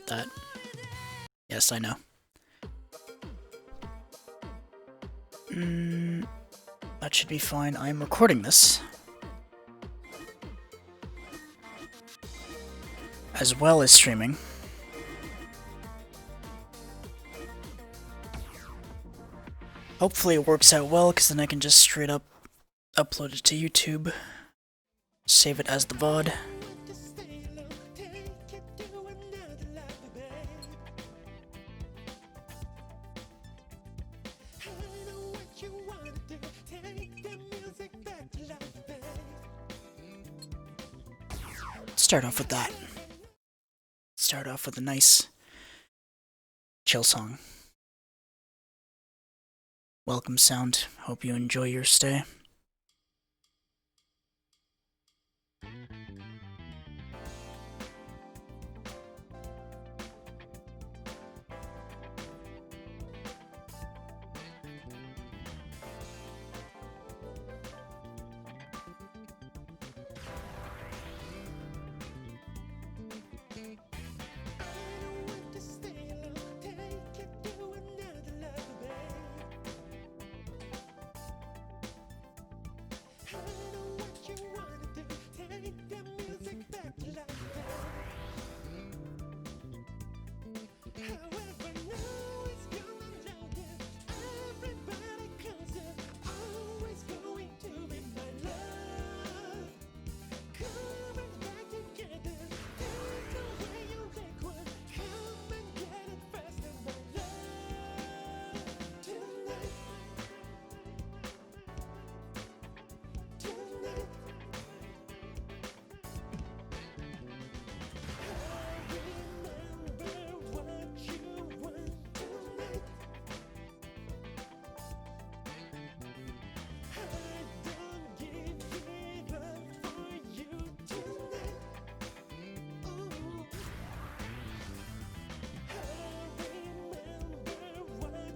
that. Yes, I know. That should be fine. I'm recording this. As well as streaming. Hopefully it works out well, because then I can just straight up upload it to YouTube. Save it as the VOD. Start off with that. Start off with a nice chill song. Welcome sound. Hope you enjoy your stay.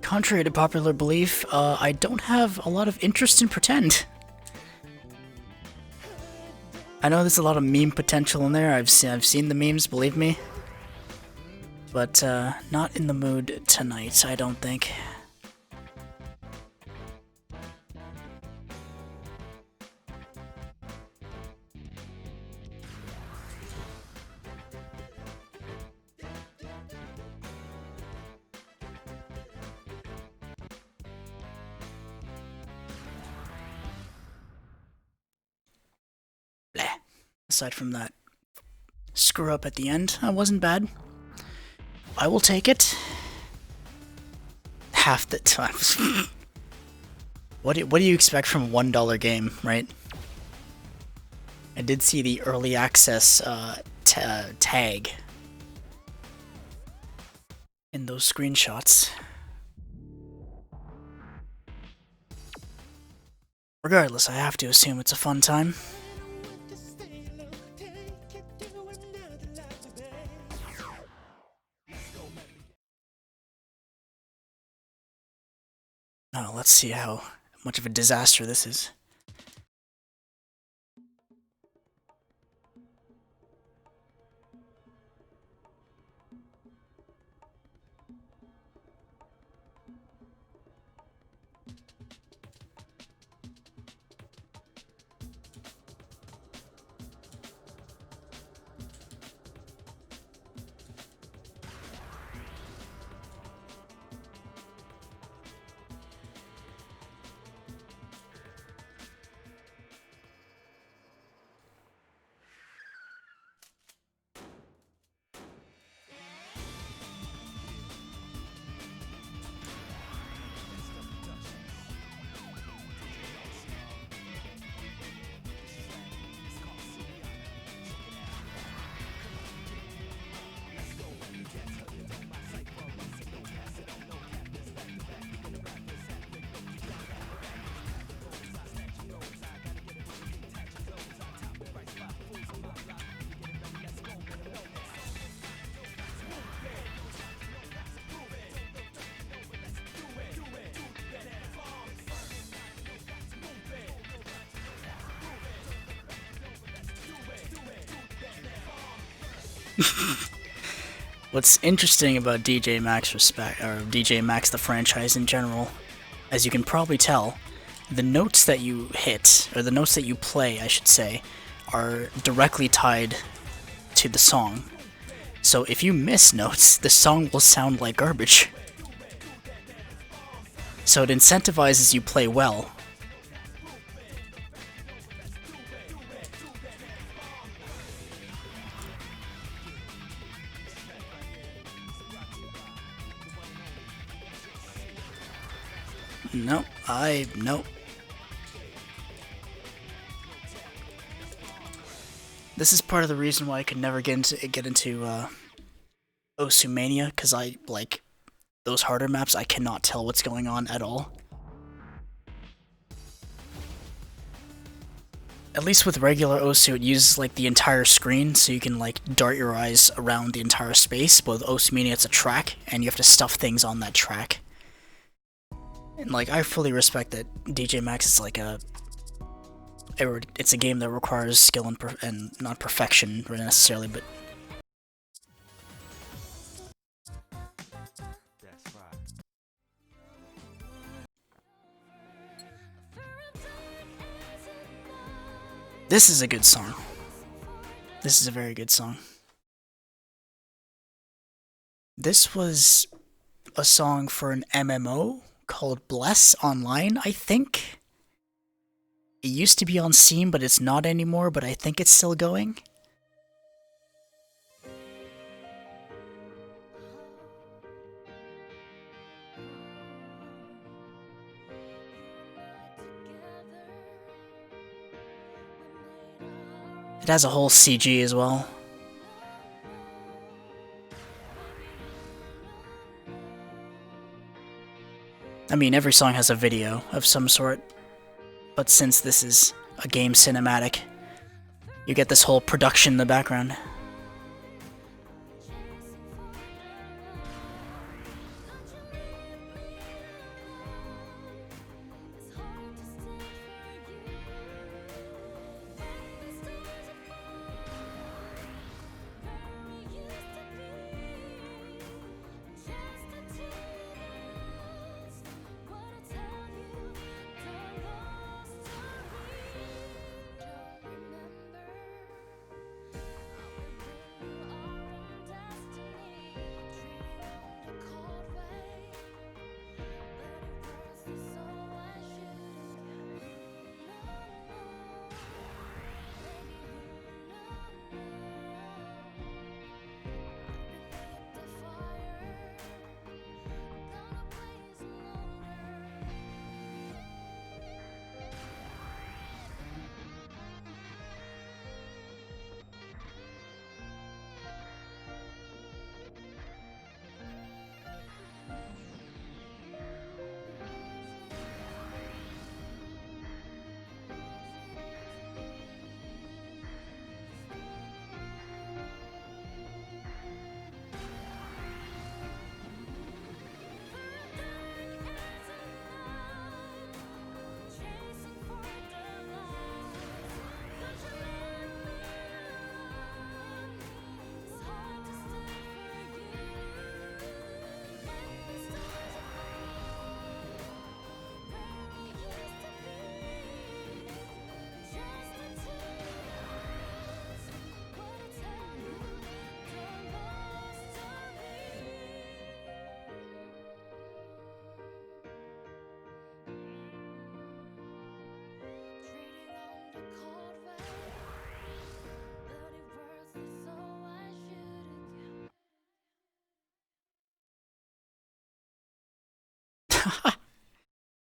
Contrary to popular belief, I don't have a lot of interest in Pretend. I know there's a lot of meme potential in there. I've seen the memes, believe me. But not in the mood tonight, I don't think. Aside from that screw up at the end, that wasn't bad. I will take it. Half the time. What do you expect from a $1 game, right? I did see the early access tag in those screenshots. Regardless, I have to assume it's a fun time. Oh, let's see how much of a disaster this is. What's interesting about DJMAX or DJMAX the franchise in general, as you can probably tell, the notes that you hit, or the notes that you play, I should say, are directly tied to the song. So if you miss notes, the song will sound like garbage. So it incentivizes you play well. Nope, nope. This is part of the reason why I could never get into Osumania, because I like those harder maps. I cannot tell what's going on at all. At least with regular Osu, it uses like the entire screen, so you can like dart your eyes around the entire space. But with Osumania, it's a track, and you have to stuff things on that track. And like, I fully respect that DJMAX is like it's a game that requires skill and not perfection necessarily, but this is a good song. This is a very good song. This was a song for an MMO called Bless Online, I think. It used to be on Steam, but it's not anymore, but I think it's still going. It has a whole CG as well. I mean, every song has a video of some sort, but since this is a game cinematic, you get this whole production in the background.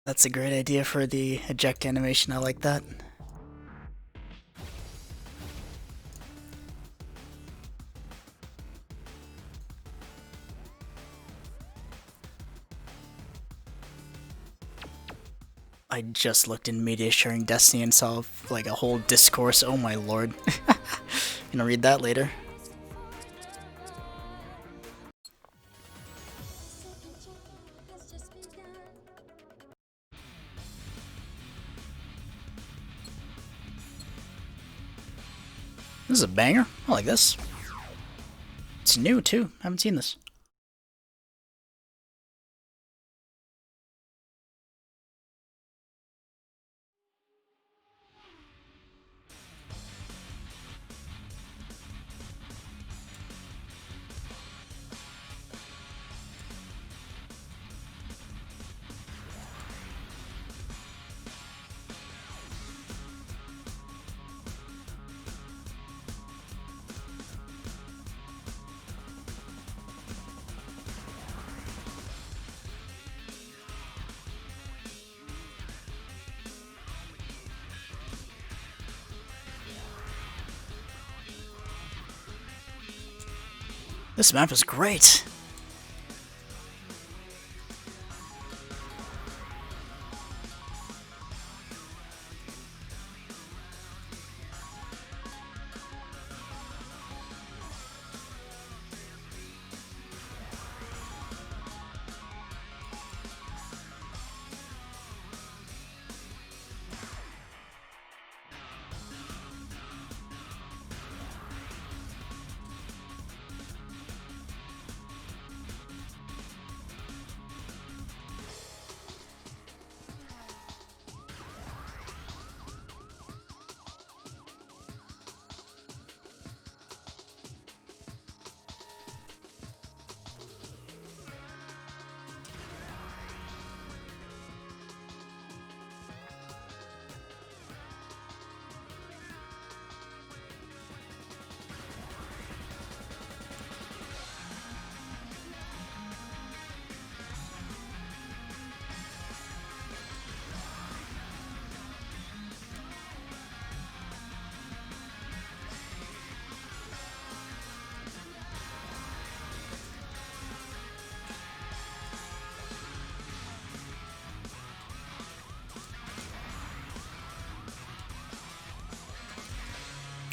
That's a great idea for the eject animation, I like that. I just looked in media sharing Destiny and saw like a whole discourse, oh my lord. Gonna read that later. This is a banger. I like this. It's new too. I haven't seen this. This map is great.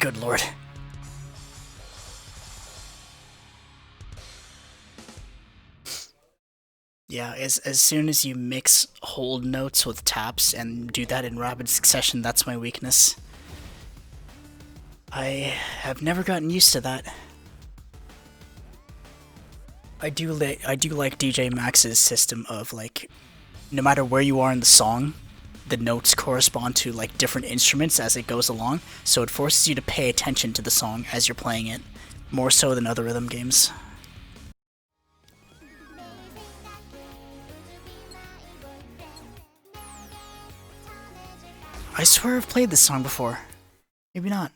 Good lord. Yeah, as soon as you mix hold notes with taps and do that in rapid succession, that's my weakness. I have never gotten used to that. I do like DJMAX's system of like, no matter where you are in the song, the notes correspond to like different instruments as it goes along, so it forces you to pay attention to the song as you're playing it, more so than other rhythm games. I swear I've played this song before. Maybe not.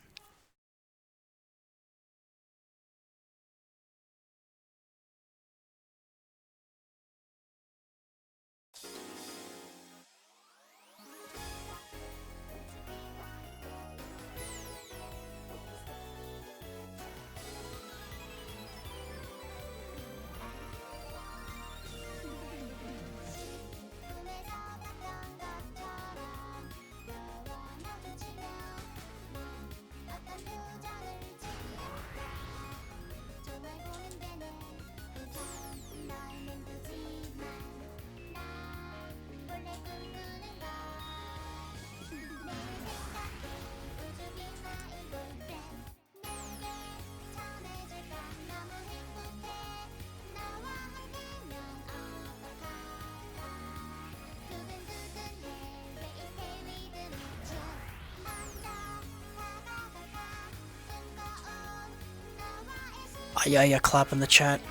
Yeah, clap in the chat.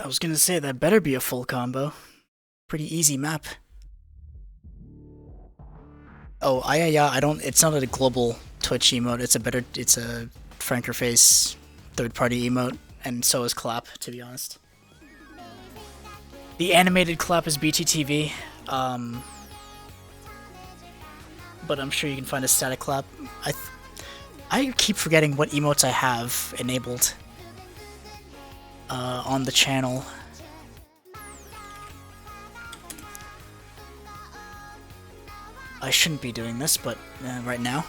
I was gonna say, that better be a full combo. Pretty easy map. Oh, yeah, I don't, it's not a global Twitch emote, it's a Frankerface third-party emote, and so is Clap, to be honest. The animated Clap is BTTV, but I'm sure you can find a static Clap. I keep forgetting what emotes I have enabled on the channel. I shouldn't be doing this, but right now.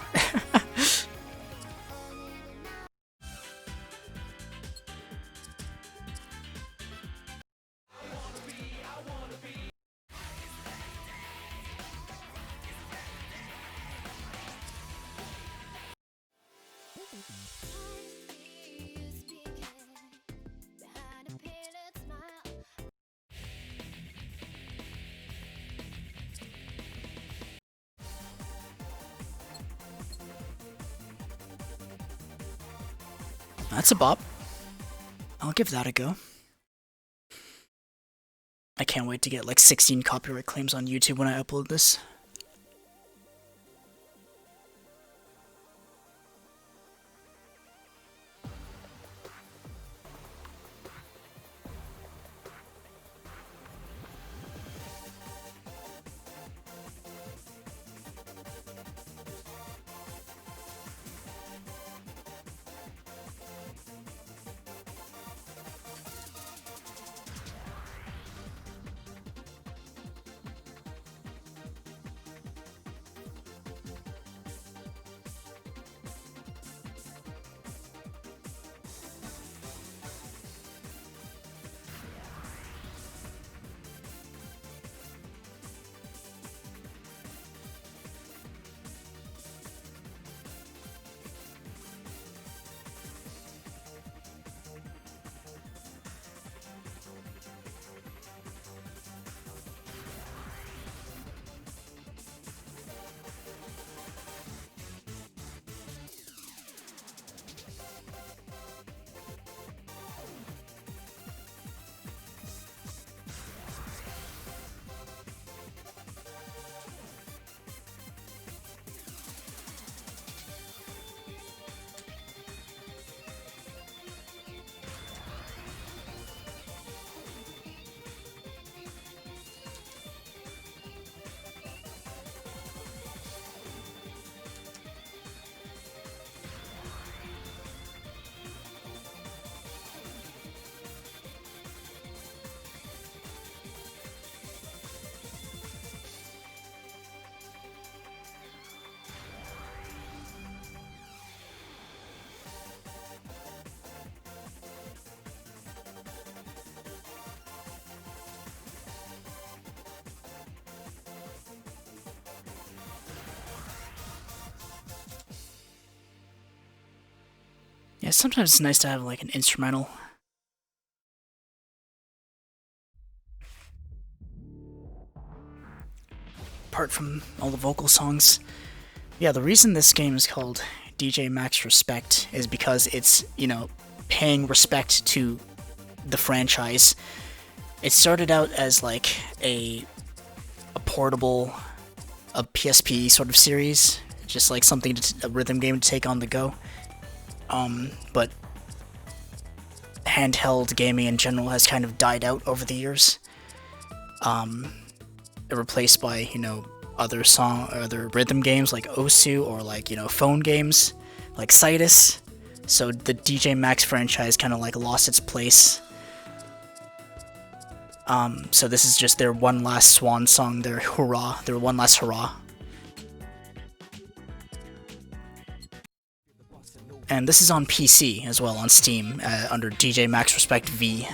That's a bop. I'll give that a go. I can't wait to get like 16 copyright claims on YouTube when I upload this. Yeah, sometimes it's nice to have like an instrumental. Apart from all the vocal songs. Yeah, the reason this game is called DJMAX Respect is because it's, you know, paying respect to the franchise. It started out as like a portable, a PSP sort of series, just like something a rhythm game to take on the go. But handheld gaming in general has kind of died out over the years. Replaced by, you know, other rhythm games like Osu, or like, you know, phone games like Citus. So the DJMAX franchise kind of like lost its place. So this is just their one last swan song, their one last hurrah. And this is on PC as well, on Steam, under DJMAX Respect V.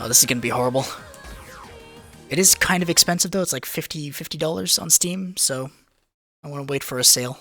Oh, this is gonna be horrible. It is kind of expensive though, it's like $50 on Steam, so I want to wait for a sale.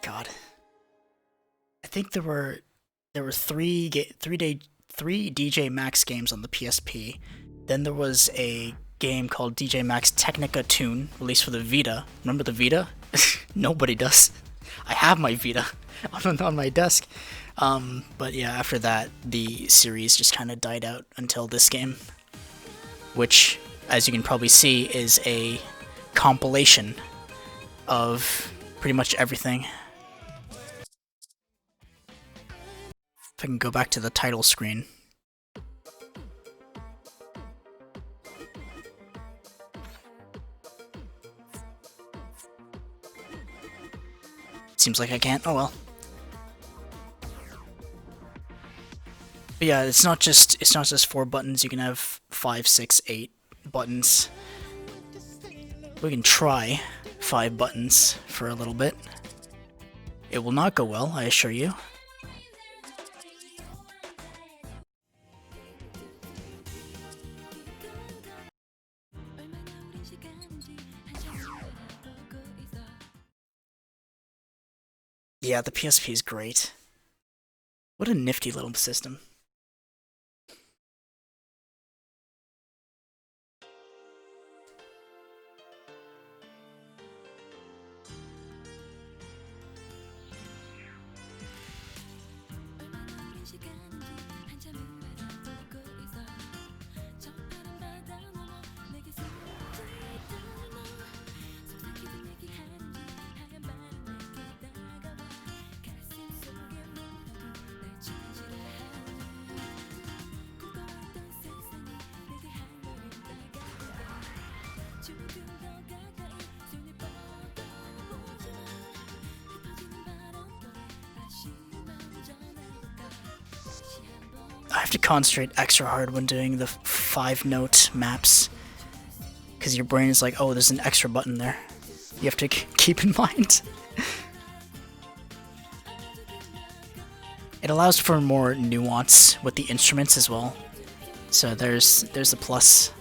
God. I think there were three DJMAX games on the PSP. Then there was a game called DJMAX Technica Tune, released for the Vita. Remember the Vita? Nobody does. I have my Vita on my desk. But yeah, after that, the series just kind of died out until this game, which, as you can probably see, is a compilation of pretty much everything. If I can go back to the title screen. Seems like I can't. Oh well. But yeah, it's not just 4 buttons. You can have 5, 6, 8 buttons. We can try 5 buttons for a little bit. It will not go well, I assure you. Yeah, the PSP is great. What a nifty little system. I have to concentrate extra hard when doing the 5-note maps, because your brain is like, oh, there's an extra button there. You have to keep in mind. It allows for more nuance with the instruments as well, so there's a plus.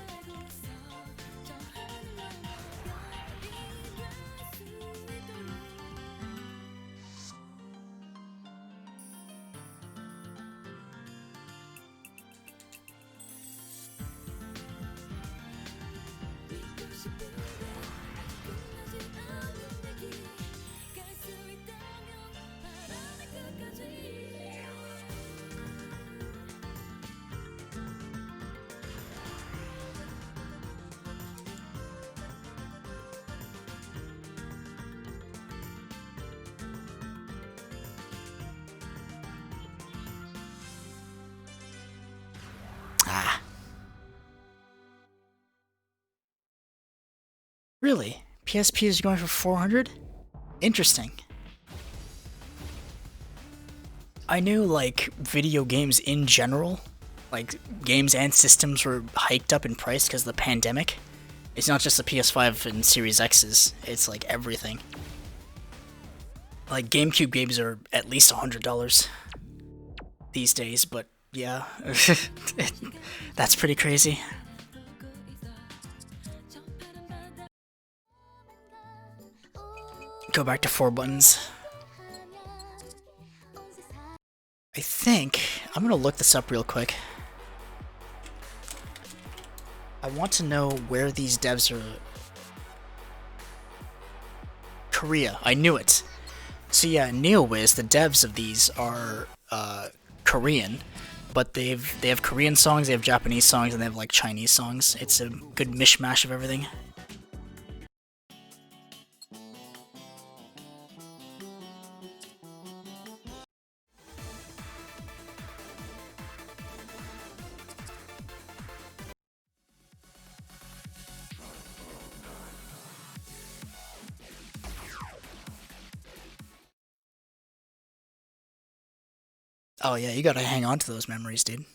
Ah. Really? PSP is going for 400? Interesting. I knew, like, video games in general, like, games and systems were hiked up in price because of the pandemic. It's not just the PS5 and Series X's, it's like everything. Like, GameCube games are at least $100 these days, but yeah, that's pretty crazy. Go back to 4 buttons. I think I'm gonna look this up real quick. I want to know where these devs are. Korea, I knew it. So yeah, NeoWiz, the devs of these are Korean, but they have Korean songs, they have Japanese songs, and they have like Chinese songs. It's a good mishmash of everything. Oh yeah, you gotta hang on to those memories, dude.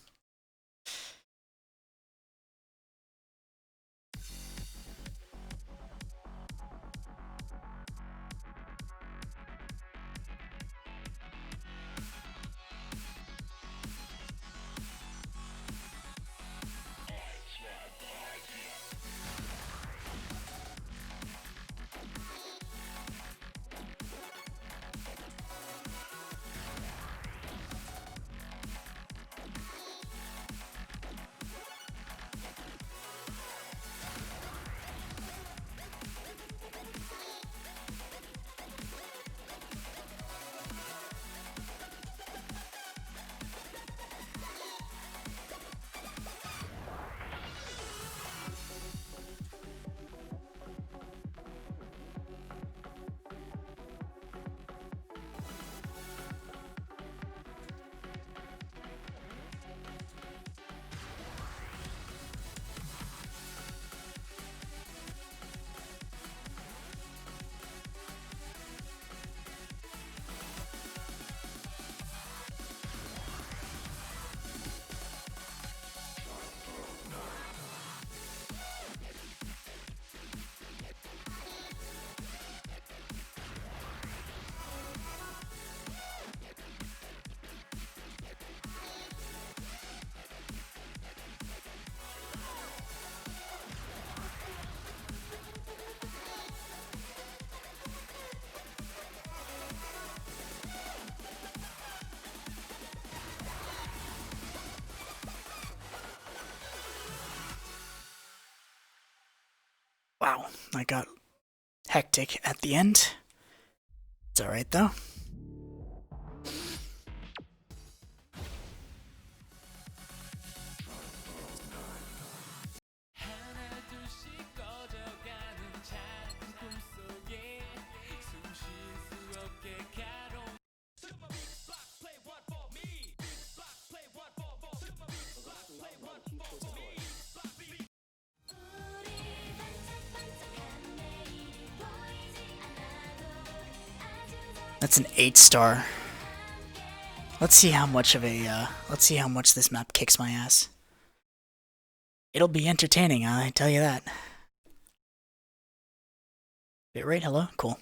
Wow, I got hectic at the end. It's alright though. That's an 8-star. Let's see how much this map kicks my ass. It'll be entertaining, I tell you that. Bitrate, hello? Cool.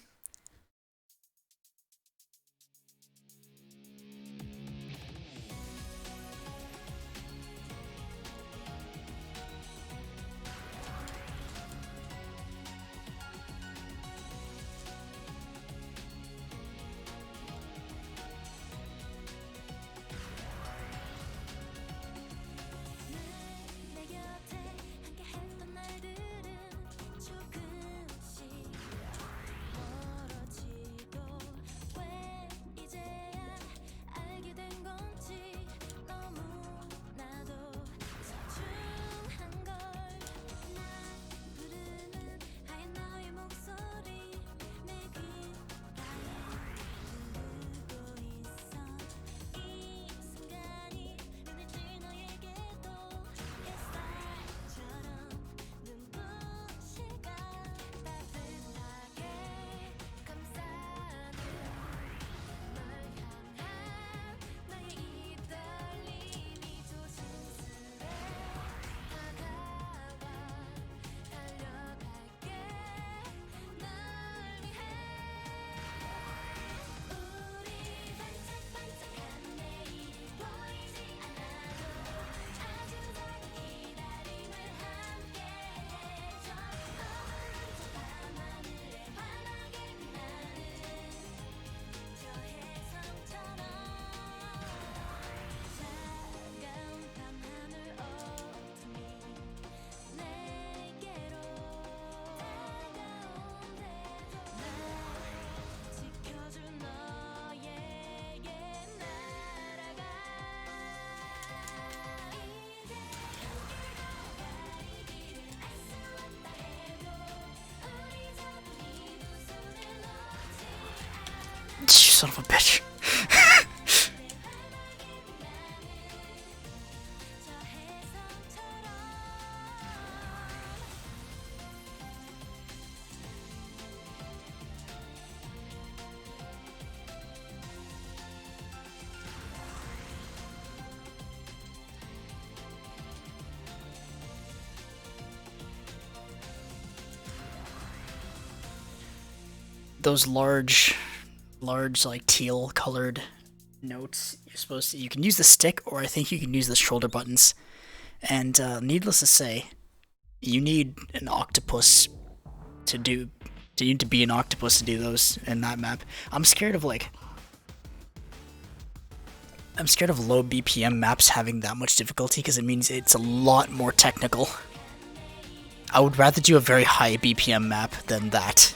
Son of a bitch. Those large like teal colored notes, you can use the stick, or I think you can use the shoulder buttons. And needless to say, you need an octopus to do. You need to be an octopus to do those in that map. I'm scared of low BPM maps having that much difficulty, because it means it's a lot more technical. I would rather do a very high BPM map than that.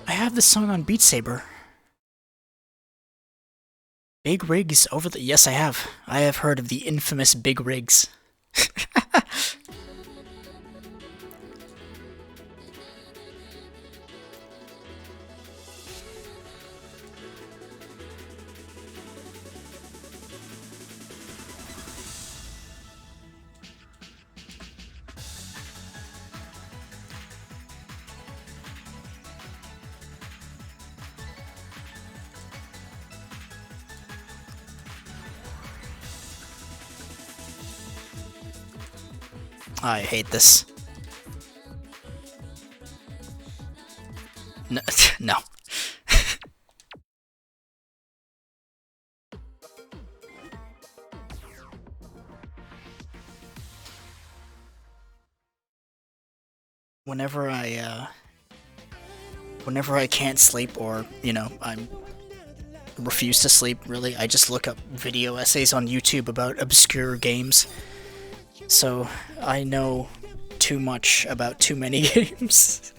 I have this song on Beat Saber. Big rigs over the... Yes, I have. I have heard of the infamous big rigs. I hate this. No. No. whenever I can't sleep or, I'm refuse to sleep, really, I just look up video essays on YouTube about obscure games. So I know too much about too many games.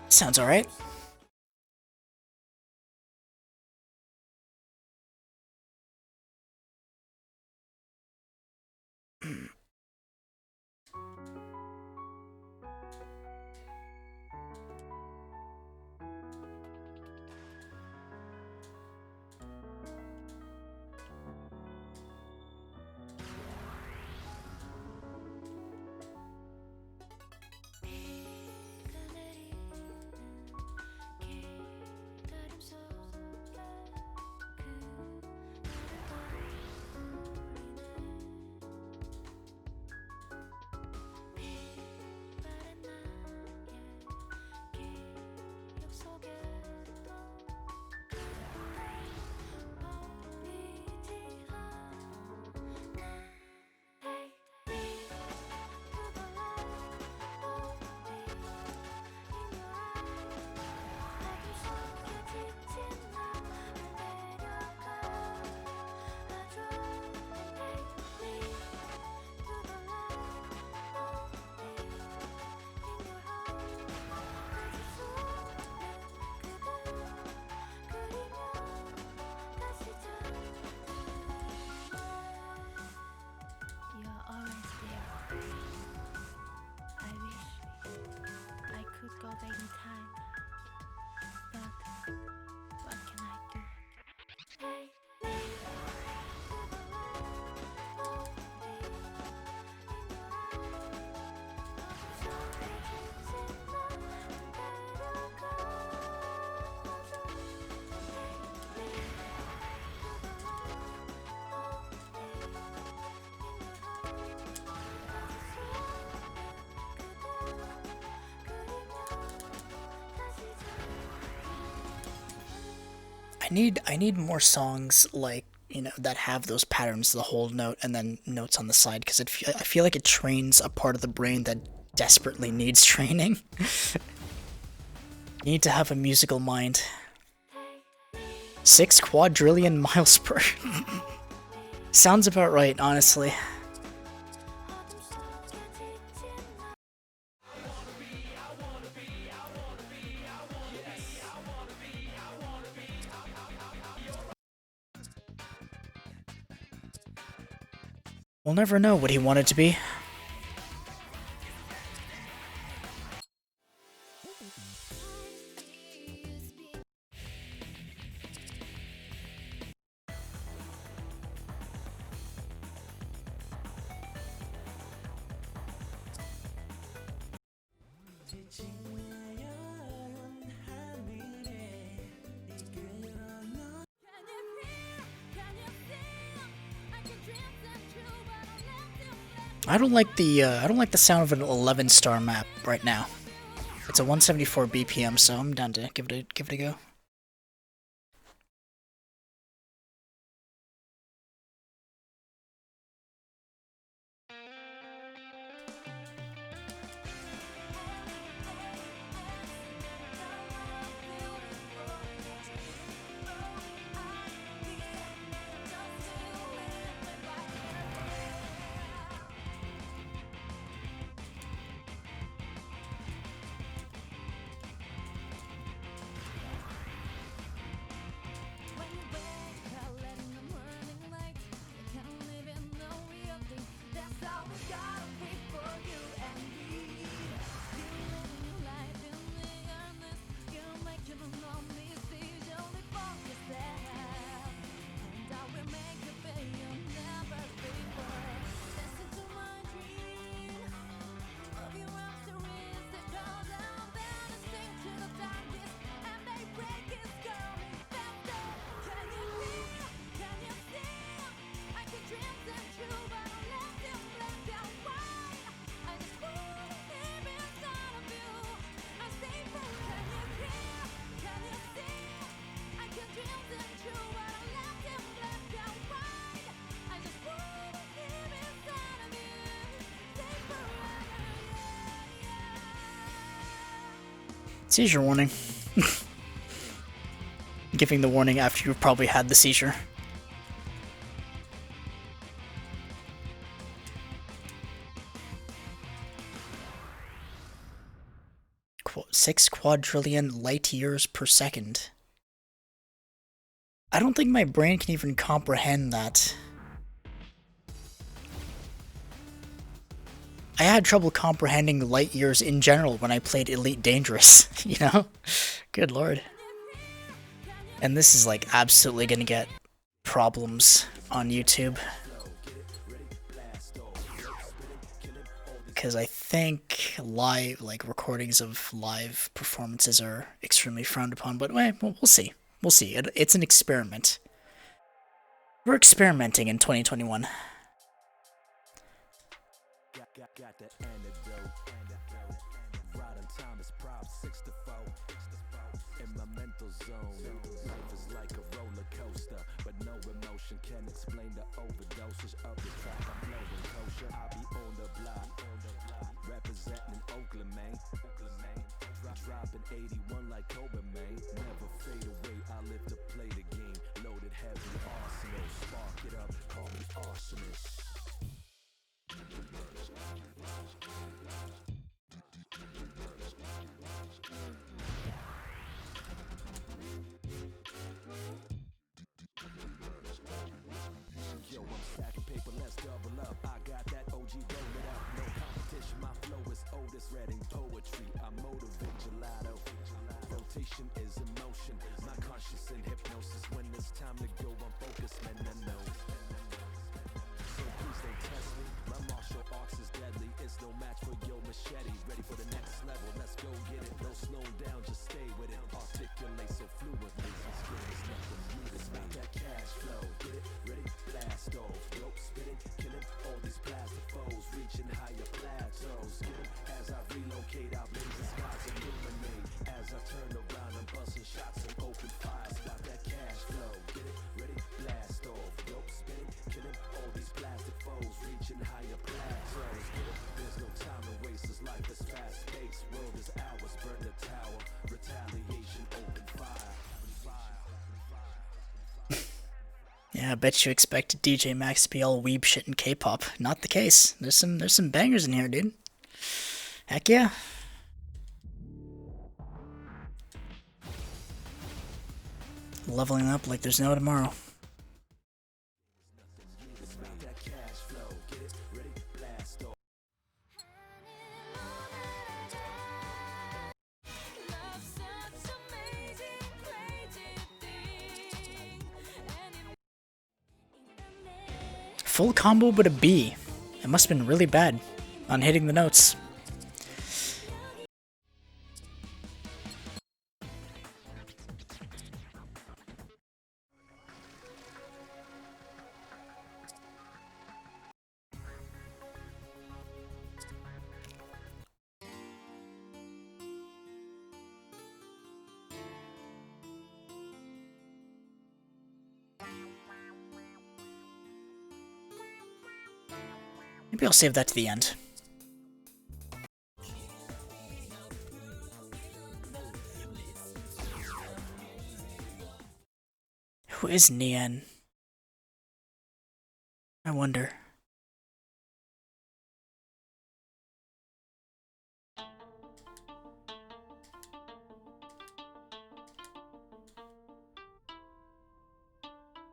Sounds alright. I need more songs like, that have those patterns, the whole note and then notes on the side, because I feel like it trains a part of the brain that desperately needs training. You need to have a musical mind. 6 quadrillion miles per. Sounds about right, honestly. We'll never know what he wanted to be. I don't like the sound of an 11-star map right now. It's a 174 BPM, so I'm down to give it a go. Seizure warning. Giving the warning after you've probably had the seizure. Six quadrillion light years per second. I don't think my brain can even comprehend that. I had trouble comprehending light years in general when I played Elite Dangerous, you know? Good lord. And this is like absolutely gonna get problems on YouTube. Because I think live, like recordings of live performances are extremely frowned upon, but we'll see. We'll see. It's an experiment. We're experimenting in 2021. Is emotion, my conscious in hypnosis. When it's time to go, I'm focused, man, I know. So please don't test me, my martial arts is deadly. It's no match for your machete. Ready for the next level, let's go get it. No slowing down, just stay with it. Articulate so fluently, skin is nothing new to me. That cash flow, get it, ready, blast off. Rope spitting, killing all these plastic foes, reaching higher plateaus. Get it, as I relocate, I blaze the skies illuminate. As I turn around, I'm busting shots and open fire. Spot that cash flow, get it, ready, blast off. Rope spinning, killing all these plastic foes, reaching higher plateaus. Get it, there's no time to waste, this life is fast paced. World is ours, burn the tower, retaliation, open fire. Yeah, I bet you expected DJMAX to be all weeb shit and K-pop. Not the case. There's some bangers in here, dude. Heck yeah. Leveling up like there's no tomorrow. Full combo but a B. It must have been really bad on hitting the notes. Maybe I'll save that to the end. Who is Nian? I wonder.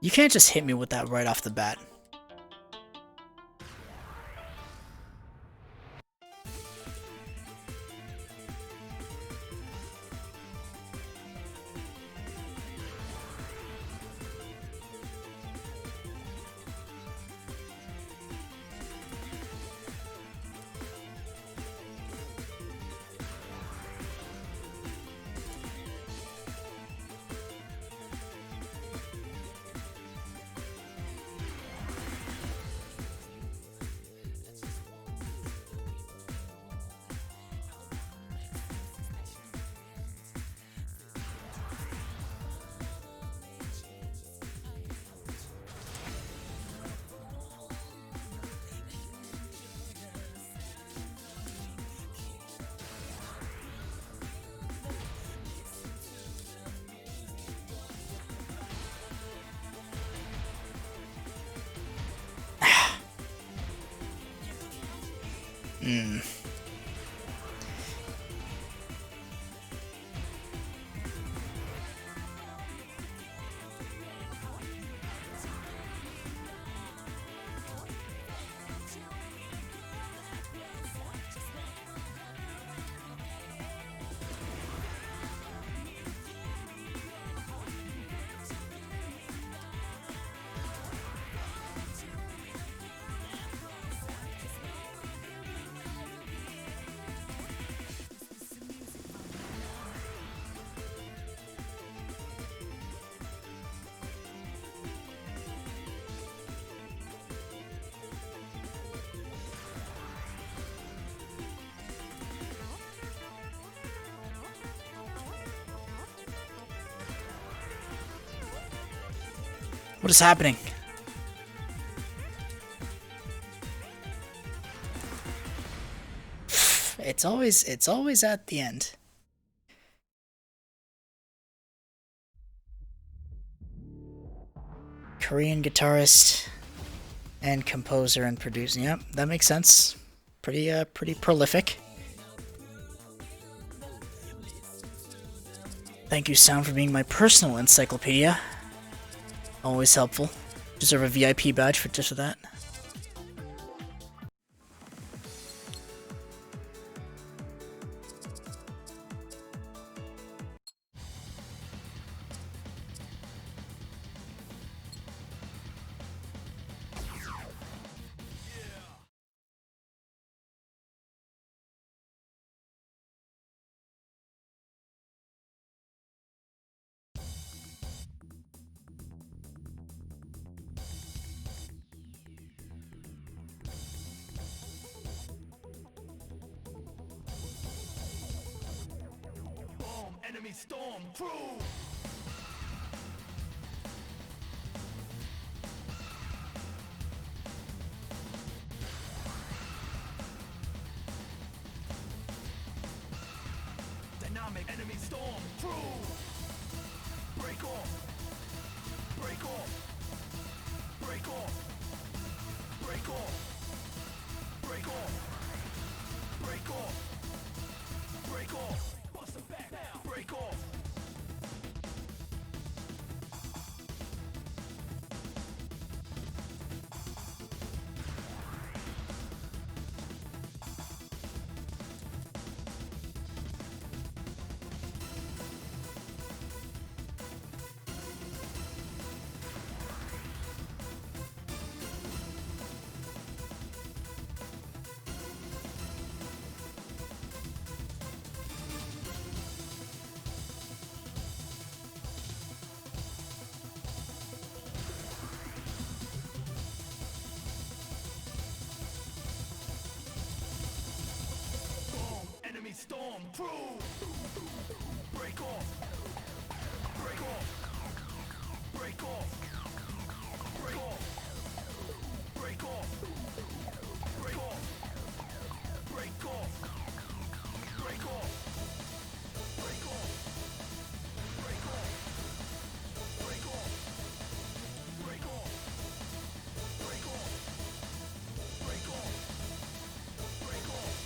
You can't just hit me with that right off the bat. What is happening? It's always at the end. Korean guitarist and composer and producer. Yep, that makes sense. Pretty prolific. Thank you, Sound, for being my personal encyclopedia. Always helpful. Deserve a VIP badge for just that. Enemy storm through. Dynamic enemy storm through. Break off. Break off. Break off. Break off. Break off. Break off. Break off. Bust them back down. Break off. Storm through. Break off. Break off. Break off. Break off. Break off. Break off. Break off. Break off. Break off. Break off. Break off. Break off. Break off. Break off. Break off.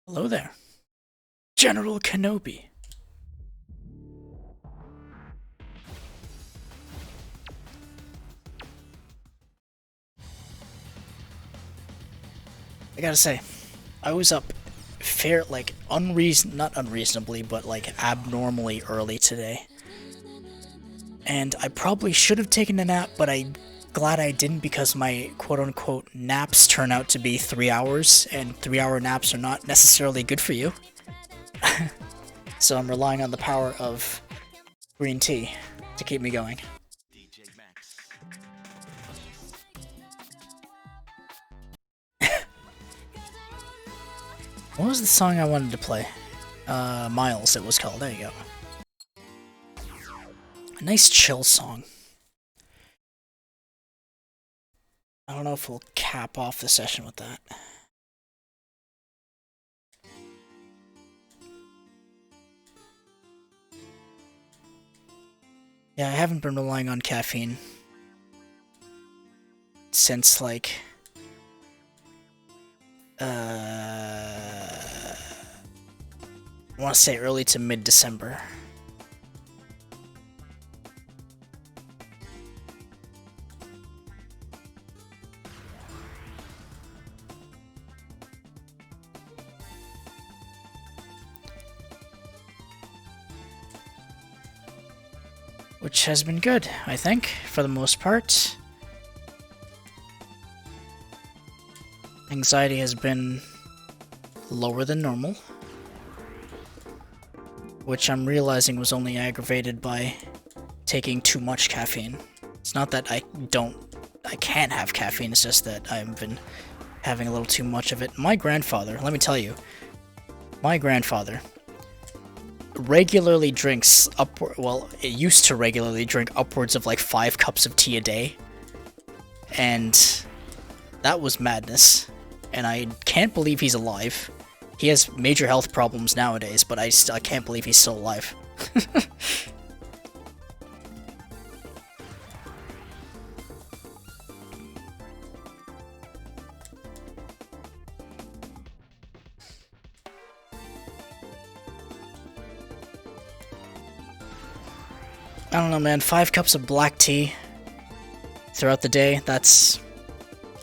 Hello there, General Kenobi. I gotta say, I was up not unreasonably, but like abnormally early today. And I probably should have taken a nap, but I'm glad I didn't, because my quote-unquote naps turn out to be 3 hours, and 3-hour naps are not necessarily good for you. So I'm relying on the power of green tea to keep me going. DJMAX. What was the song I wanted to play? Miles, it was called. There you go. A nice chill song. I don't know if we'll cap off the session with that. Yeah, I haven't been relying on caffeine since like I want to say early to mid-December. Which has been good, I think, for the most part. Anxiety has been lower than normal, which I'm realizing was only aggravated by taking too much caffeine. It's not that I can't have caffeine, it's just that I've been having a little too much of it. My grandfather, let me tell you, my grandfather regularly drinks it used to regularly drink upwards of like 5 cups of tea a day, and that was madness, and I can't believe he's alive. He has major health problems nowadays, but I can't believe he's still alive. I don't know, man. 5 cups of black tea throughout the day, that's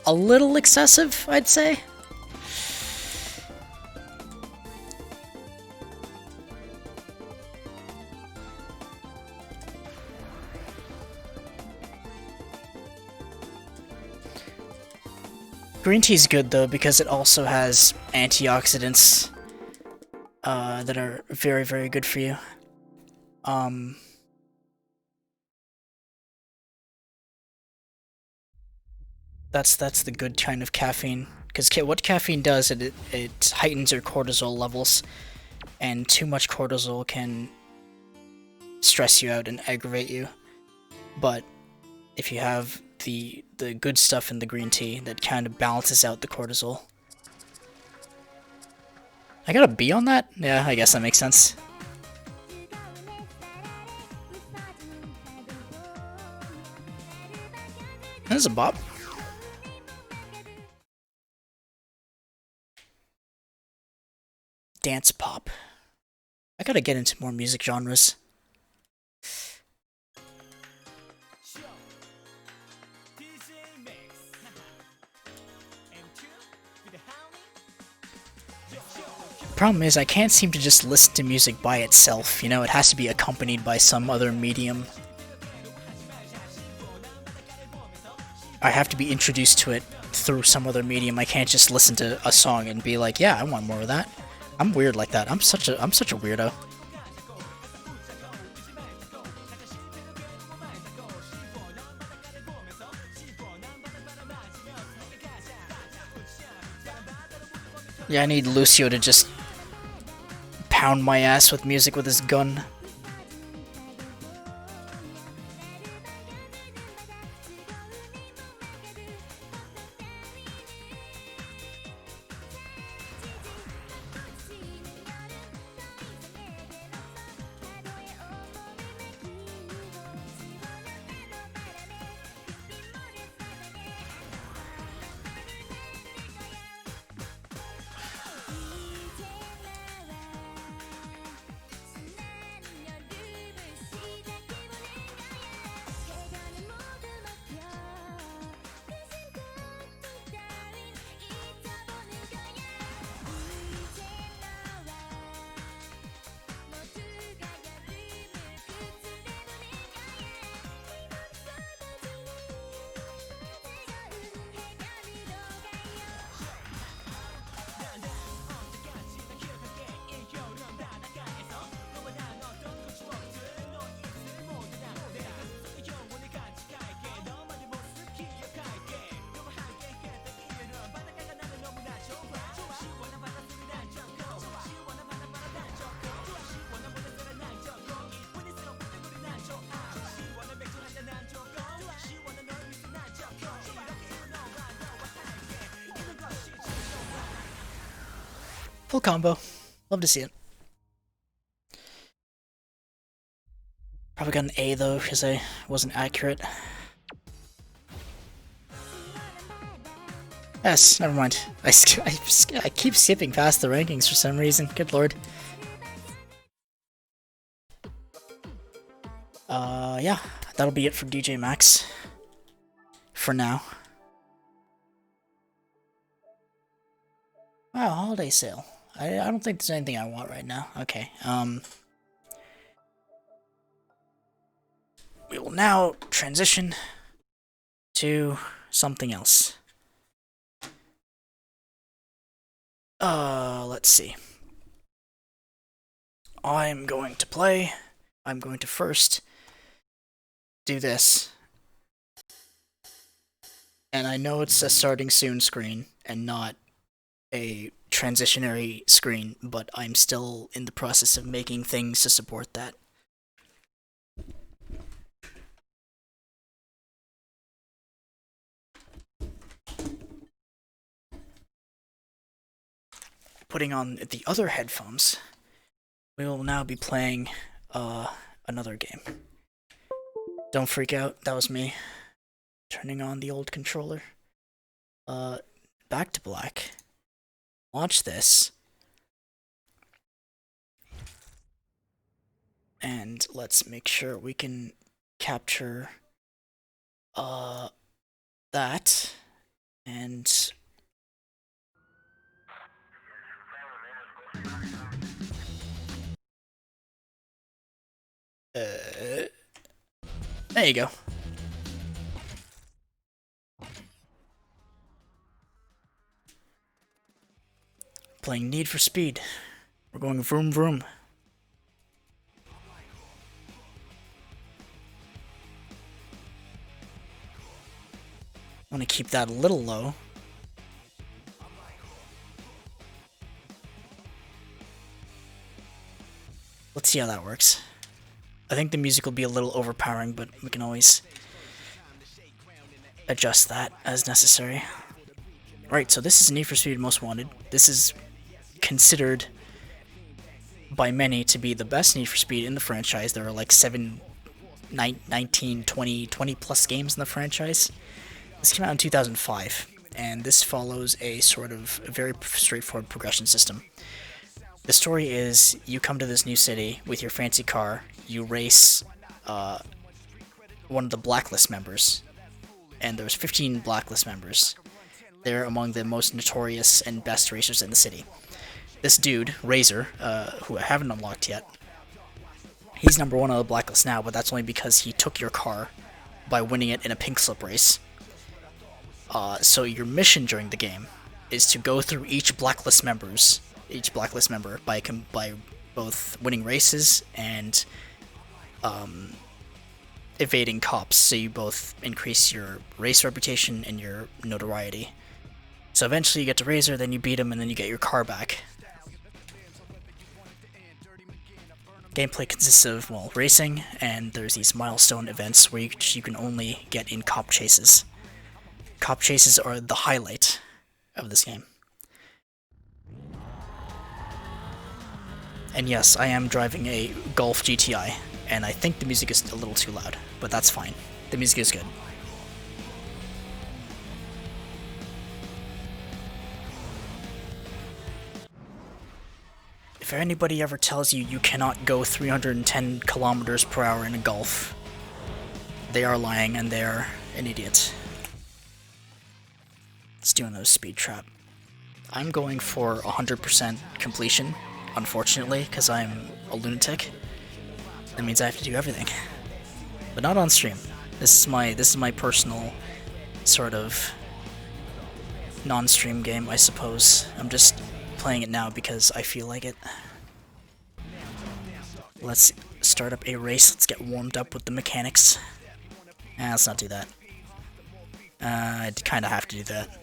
a little excessive, I'd say. Green tea's good though, because it also has antioxidants that are very, very good for you. That's the good kind of caffeine. Because what caffeine does, it heightens your cortisol levels, and too much cortisol can stress you out and aggravate you. But if you have the good stuff in the green tea, that kind of balances out the cortisol. I got a B on that? Yeah, I guess that makes sense. There's a bop. Dance pop. I gotta get into more music genres. Problem is, I can't seem to just listen to music by itself, you know, it has to be accompanied by some other medium. I have to be introduced to it through some other medium. I can't just listen to a song and be like, yeah, I want more of that. I'm weird like that. I'm such a weirdo. Yeah, I need Lucio to just pound my ass with music with his gun. Full combo. Love to see it. Probably got an A though, because I wasn't accurate. Yes, never mind. I keep skipping past the rankings for some reason. Good lord. Yeah, that'll be it for DJMAX. For now. Wow, holiday sale. I don't think there's anything I want right now. Okay, we will now transition to something else. Let's see. I'm going to first do this. And I know it's a starting soon screen and not a transitionary screen, but I'm still in the process of making things to support that. Putting on the other headphones, we will now be playing another game. Don't freak out, that was me turning on the old controller. Back to black. Launch this. And let's make sure we can capture that. And there you go. Playing Need for Speed. We're going vroom vroom. I want to keep that a little low. Let's see how that works. I think the music will be a little overpowering, but we can always adjust that as necessary. Right, so this is Need for Speed Most Wanted. This is considered by many to be the best Need for Speed in the franchise. There are like 19, 20 plus games in the franchise. This came out in 2005, and this follows a sort of very straightforward progression system. The story is, you come to this new city with your fancy car, you race one of the Blacklist members, and there's 15 Blacklist members. They're among the most notorious and best racers in the city. This dude, Razor, who I haven't unlocked yet, he's number one on the Blacklist now, but that's only because he took your car by winning it in a pink slip race. So your mission during the game is to go through each Blacklist member by both winning races and evading cops, so you both increase your race reputation and your notoriety. So eventually you get to Razor, then you beat him, and then you get your car back. Gameplay consists of, well, racing, and there's these milestone events where you can only get in cop chases. Cop chases are the highlight of this game. And yes, I am driving a Golf GTI, and I think the music is a little too loud, but that's fine. The music is good. If anybody ever tells you you cannot go 310 kilometers per hour in a Golf, they are lying and they are an idiot. Let's do another speed trap. I'm going for 100% completion, unfortunately, because I'm a lunatic. That means I have to do everything. But not on stream. This is my personal sort of non-stream game, I suppose. I'm just playing it now because I feel like it. Let's start up a race. Let's get warmed up with the mechanics. Let's not do that. I kind of have to do that.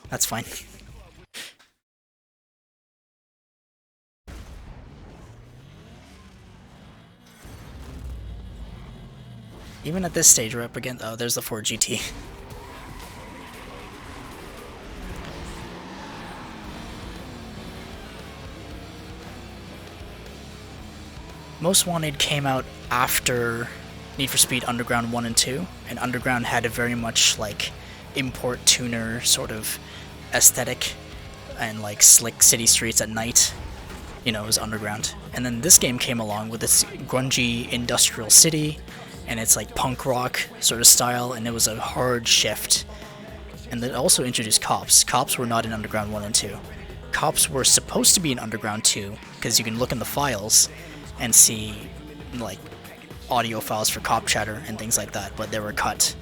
That's fine. Even at this stage, we're up against. Oh, there's the Ford GT. Most Wanted came out after Need for Speed Underground 1 and 2, and Underground had a very much, like, import tuner sort of aesthetic and like slick city streets at night. You know, it was underground. And then this game came along with this grungy industrial city, and it's like punk rock sort of style, and it was a hard shift. And it also introduced cops. Cops were not in Underground 1 and 2. Cops were supposed to be in Underground 2, because you can look in the files and see, like, audio files for cop chatter and things like that, but they were cut.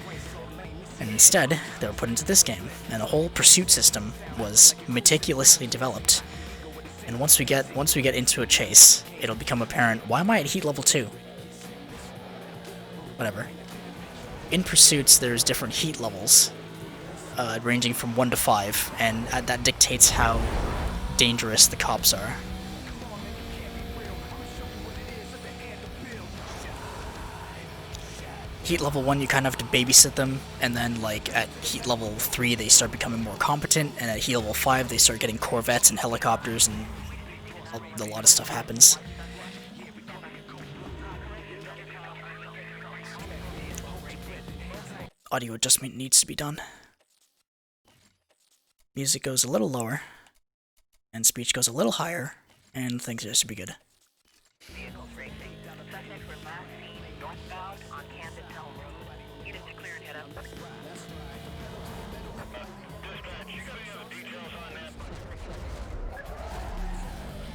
And instead, they were put into this game, and the whole pursuit system was meticulously developed. And once we get into a chase, it'll become apparent. Why am I at heat level 2? Whatever. In pursuits, there's different heat levels, ranging from 1 to 5, and that dictates how dangerous the cops are. Heat level 1, you kind of have to babysit them, and then like at heat level 3 they start becoming more competent, and at heat level 5 they start getting corvettes and helicopters, and a lot of stuff happens. Audio adjustment needs to be done. Music goes a little lower, and speech goes a little higher, and things just should be good.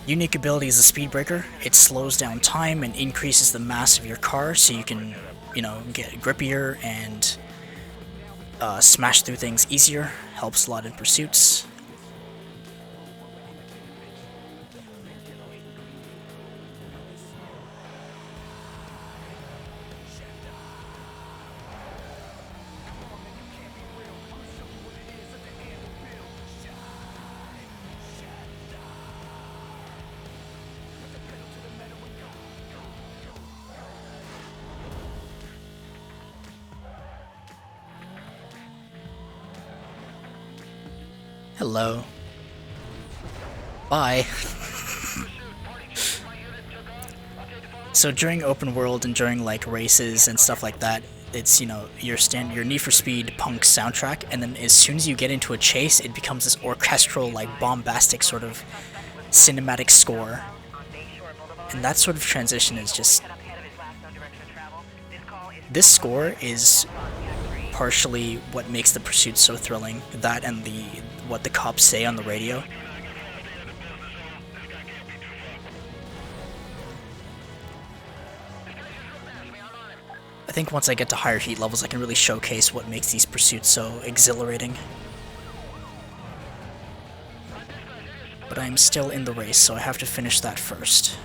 Unique ability is the speed breaker. It slows down time and increases the mass of your car, so you can, you know, get grippier and smash through things easier. Helps a lot in pursuits. Hello. Bye. So during open world and during like races and stuff like that, it's, you know, your Need for Speed punk soundtrack, and then as soon as you get into a chase, it becomes this orchestral, like bombastic sort of cinematic score. And that sort of transition is just... This score is partially what makes the pursuit so thrilling. That and what the cops say on the radio. I think once I get to higher heat levels, I can really showcase what makes these pursuits so exhilarating. But I'm still in the race, so I have to finish that first.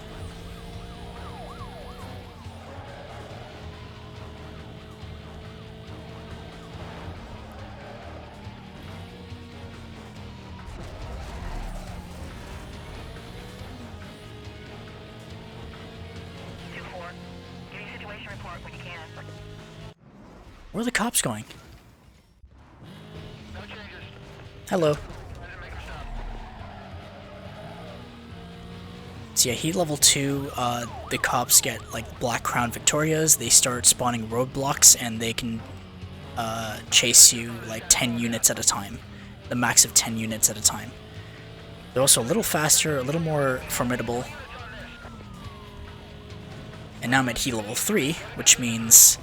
Where are the cops going? Hello. So yeah, heat level 2, the cops get like Black Crown Victorias. They start spawning roadblocks, and they can chase you like 10 units at a time. The max of 10 units at a time. They're also a little faster, a little more formidable. And now I'm at heat level 3, which means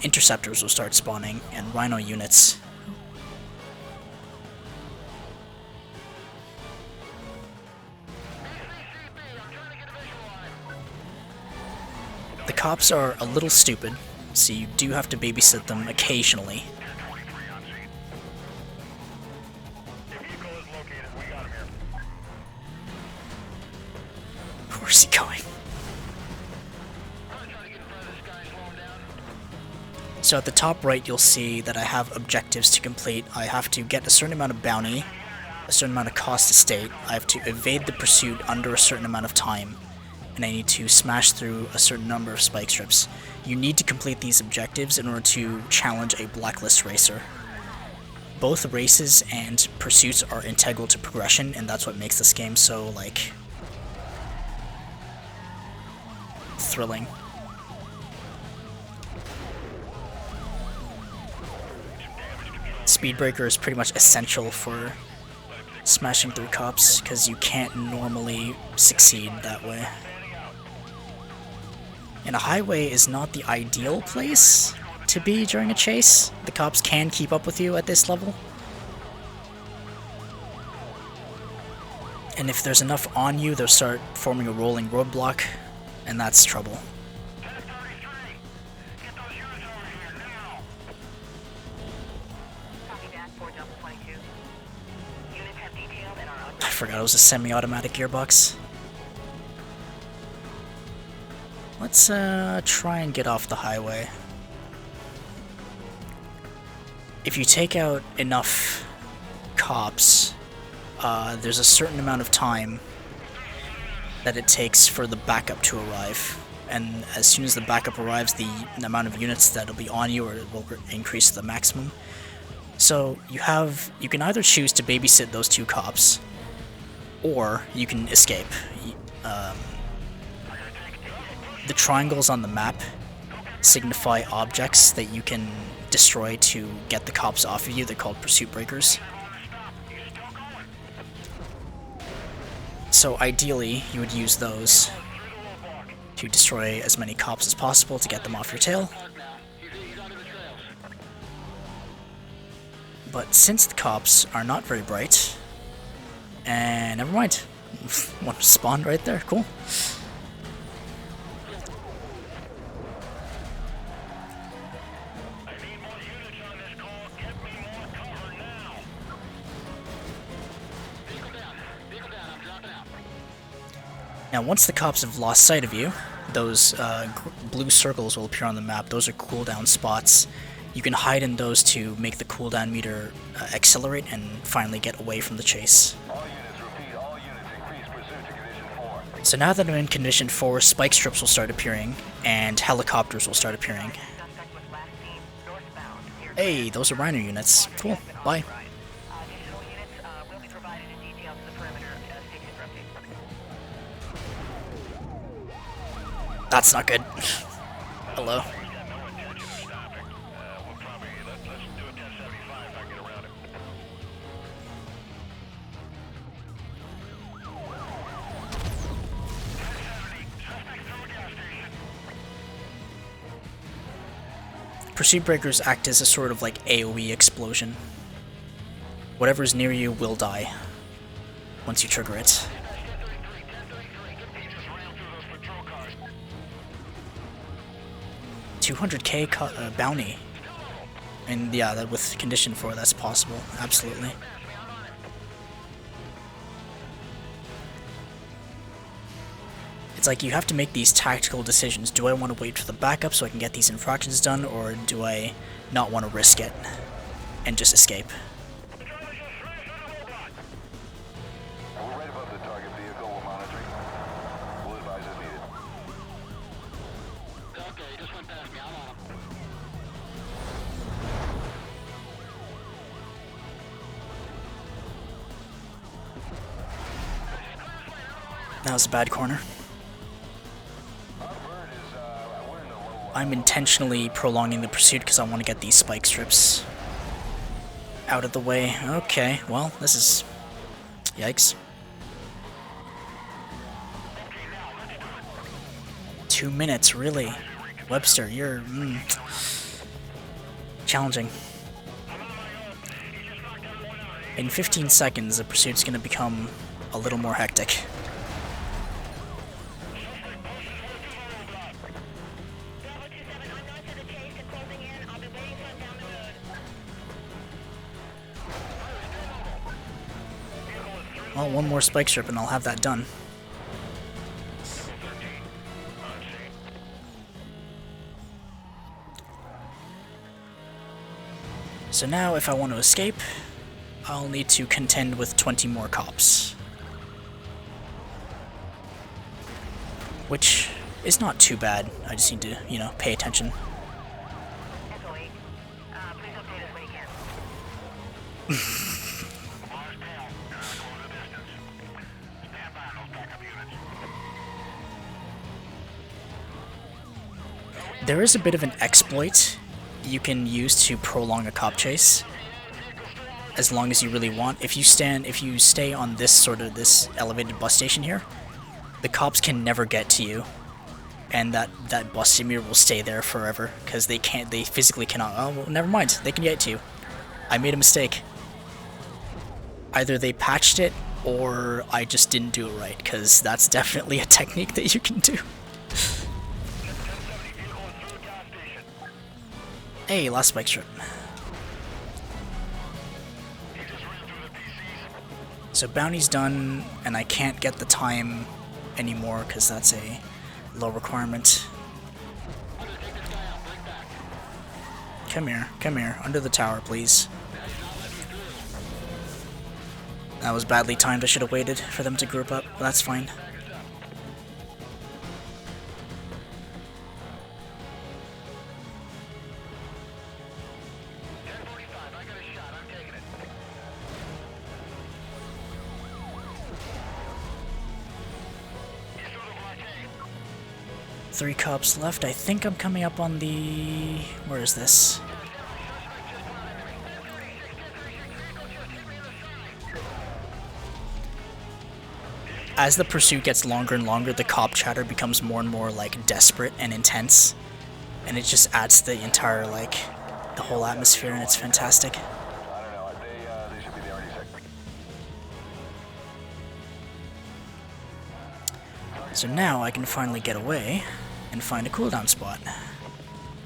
interceptors will start spawning, and rhino units. The cops are a little stupid, so you do have to babysit them occasionally. Where's he going? So at the top right, you'll see that I have objectives to complete. I have to get a certain amount of bounty, a certain amount of cost to state. I have to evade the pursuit under a certain amount of time, and I need to smash through a certain number of spike strips. You need to complete these objectives in order to challenge a blacklist racer. Both races and pursuits are integral to progression, and that's what makes this game so, like, thrilling. Speedbreaker is pretty much essential for smashing through cops, because you can't normally succeed that way. And a highway is not the ideal place to be during a chase. The cops can keep up with you at this level. And if there's enough on you, they'll start forming a rolling roadblock, and that's trouble. I forgot it was a semi-automatic gearbox. Let's try and get off the highway. If you take out enough cops, there's a certain amount of time that it takes for the backup to arrive. And as soon as the backup arrives, the amount of units that'll be on you will increase to the maximum. So you can either choose to babysit those two cops, or you can escape. The triangles on the map signify objects that you can destroy to get the cops off of you. They're called pursuit breakers. So ideally, you would use those to destroy as many cops as possible to get them off your tail. But since the cops are not very bright, and never mind, one spawned right there, cool. Now, once the cops have lost sight of you, those blue circles will appear on the map. Those are cooldown spots. You can hide in those to make the cooldown meter accelerate and finally get away from the chase. So now that I'm in Condition 4, spike strips will start appearing, and helicopters will start appearing. Hey, those are Rhino units. Cool, bye. That's not good. Hello. Pursuit breakers act as a sort of like AoE explosion. Whatever's near you will die once you trigger it. $200k bounty. And yeah, that with Condition 4, that's possible. Absolutely. It's like you have to make these tactical decisions. Do I want to wait for the backup so I can get these infractions done, or do I not want to risk it and just escape? That was a bad corner. I'm intentionally prolonging the pursuit because I want to get these spike strips out of the way. Okay, well, this is... yikes. 2 minutes, really? Webster, you're... challenging. In 15 seconds, the pursuit's going to become a little more hectic. Well, one more spike strip and I'll have that done. So now, if I want to escape, I'll need to contend with 20 more cops. Which is not too bad. I just need to, you know, pay attention. There is a bit of an exploit you can use to prolong a cop chase. as long as you really want. If you stay on this elevated bus station here, the cops can never get to you, and that bus simulator will stay there forever because they physically cannot. Oh, well, never mind. They can get to you. I made a mistake. Either they patched it or I just didn't do it right, because that's definitely a technique that you can do. Hey, last spike strip. So bounty's done, and I can't get the time anymore because that's a low requirement. Come here, under the tower, please. That was badly timed. I should have waited for them to group up, but that's fine. Three cops left. I think I'm coming up on the... Where is this? As the pursuit gets longer and longer, the cop chatter becomes more and more, like, desperate and intense. And it just adds to the entire, like, the whole atmosphere, and it's fantastic. So now I can finally get away and find a cooldown spot.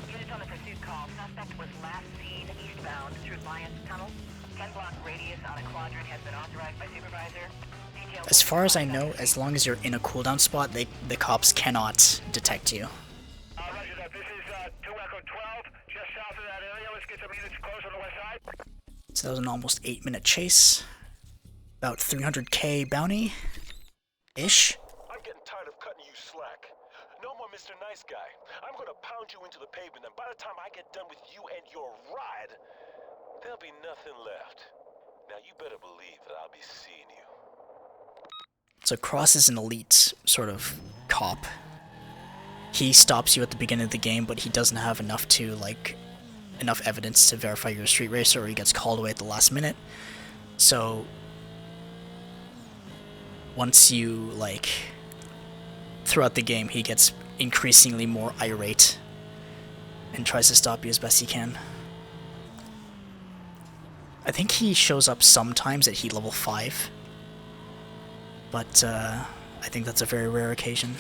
Units on the pursuit call. Suspect was last seen eastbound through Lyons Tunnel. 10-block radius on a quadrant has been authorized by supervisor. As far as I know, as long as you're in a cooldown spot, the cops cannot detect you. Roger that. This is 2 Echo 12, just south of that area. Let's get some units close on the west side. So that was an almost 8-minute chase. About 300k bounty-ish. I'm getting tired of cutting you slack. No more Mr. Nice Guy. I'm gonna pound you into the pavement, and by the time I get done with you and your ride, there'll be nothing left. Now you better believe that I'll be seeing you. So Cross is an elite sort of cop. He stops you at the beginning of the game, but he doesn't have enough evidence to verify you're a street racer, or he gets called away at the last minute. So once you, like, throughout the game, he gets increasingly more irate and tries to stop you as best he can. I think he shows up sometimes at heat level 5, but I think that's a very rare occasion.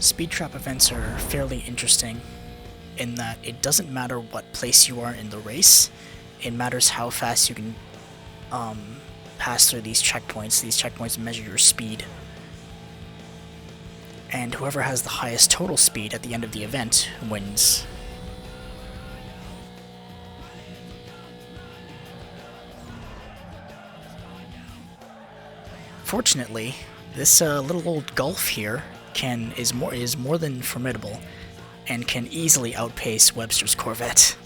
Speed trap events are fairly interesting in that it doesn't matter what place you are in the race, it matters how fast you can pass through these checkpoints. These checkpoints measure your speed. And whoever has the highest total speed at the end of the event wins. Fortunately, this little old Golf here is more than formidable, and can easily outpace Webster's Corvette.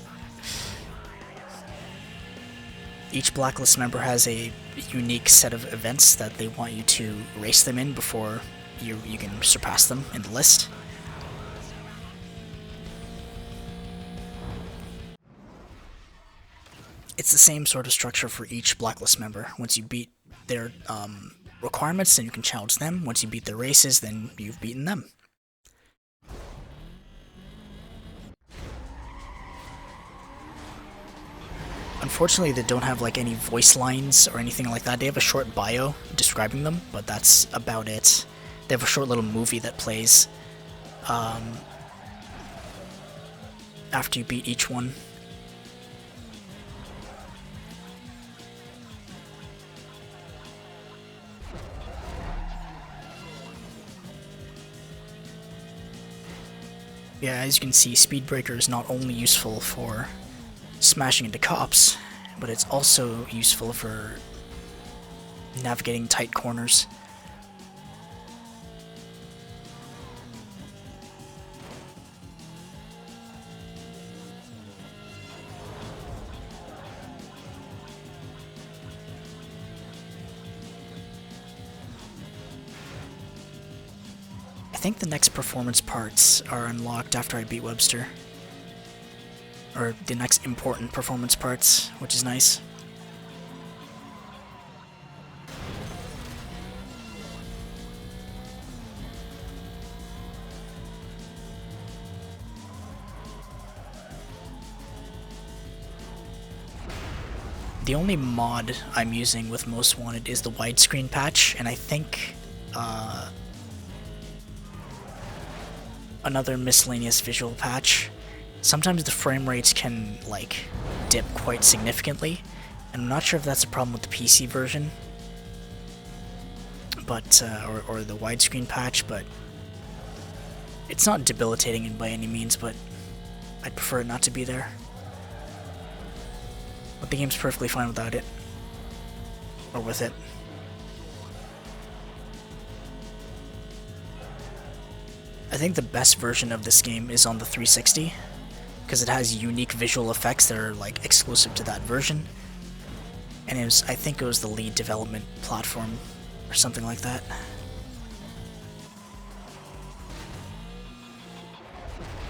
Each Blacklist member has a unique set of events that they want you to race them in before you can surpass them in the list. It's the same sort of structure for each Blacklist member. Once you beat their requirements, then you can challenge them. Once you beat their races, then you've beaten them. Unfortunately, they don't have like any voice lines or anything like that. They have a short bio describing them, but that's about it. They have a short little movie that plays after you beat each one. Yeah, as you can see, Speed Breaker is not only useful for smashing into cops, but it's also useful for navigating tight corners. I think the next performance parts are unlocked after I beat Webster. Or the next important performance parts, which is nice. The only mod I'm using with Most Wanted is the widescreen patch, and I think another miscellaneous visual patch. Sometimes the frame rates can, like, dip quite significantly, and I'm not sure if that's a problem with the PC version, but, or the widescreen patch, but it's not debilitating by any means, but I'd prefer it not to be there. But the game's perfectly fine without it. Or with it. I think the best version of this game is on the 360, because it has unique visual effects that are like exclusive to that version. And I think it was the lead development platform or something like that.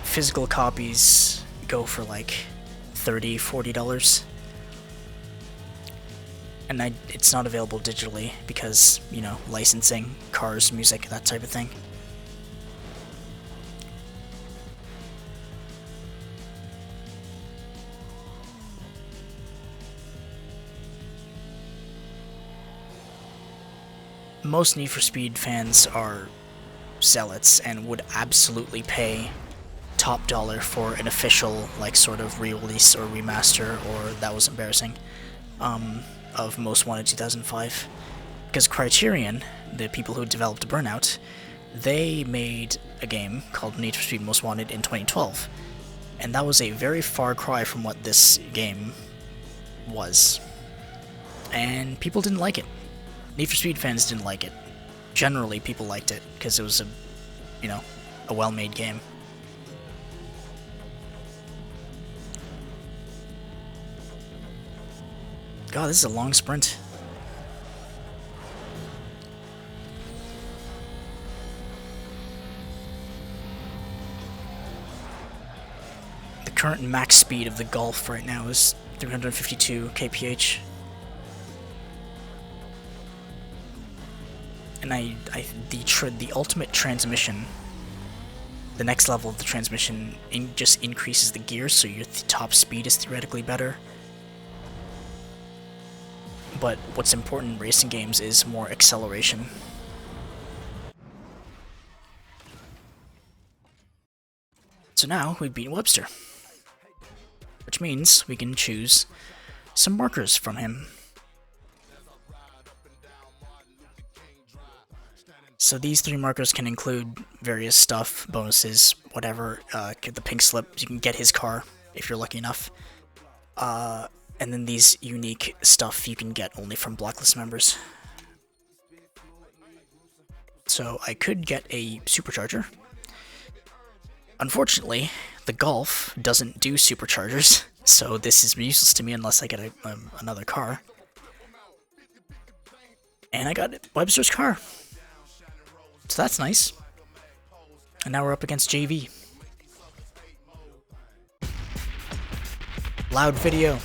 Physical copies go for like $30, $40. And it's not available digitally because, you know, licensing, cars, music, that type of thing. Most Need for Speed fans are zealots and would absolutely pay top dollar for an official, like, sort of re-release or remaster, or that was embarrassing, of Most Wanted 2005. Because Criterion, the people who developed Burnout, they made a game called Need for Speed Most Wanted in 2012. And that was a very far cry from what this game was. And people didn't like it. Need for Speed fans didn't like it. Generally, people liked it, because it was a, you know, a well-made game. God, this is a long sprint. The current max speed of the Golf right now is 352 kph. And the ultimate transmission, the next level of the transmission, just increases the gears, so your top speed is theoretically better. But what's important in racing games is more acceleration. So now we've beaten Webster, which means we can choose some markers from him. So these 3 markers can include various stuff, bonuses, whatever. Get the pink slip, you can get his car if you're lucky enough. And then these unique stuff you can get only from Blacklist members. So I could get a supercharger. Unfortunately, the Golf doesn't do superchargers, so this is useless to me unless I get another car. And I got Webster's car. So that's nice. And now we're up against JV. Loud video.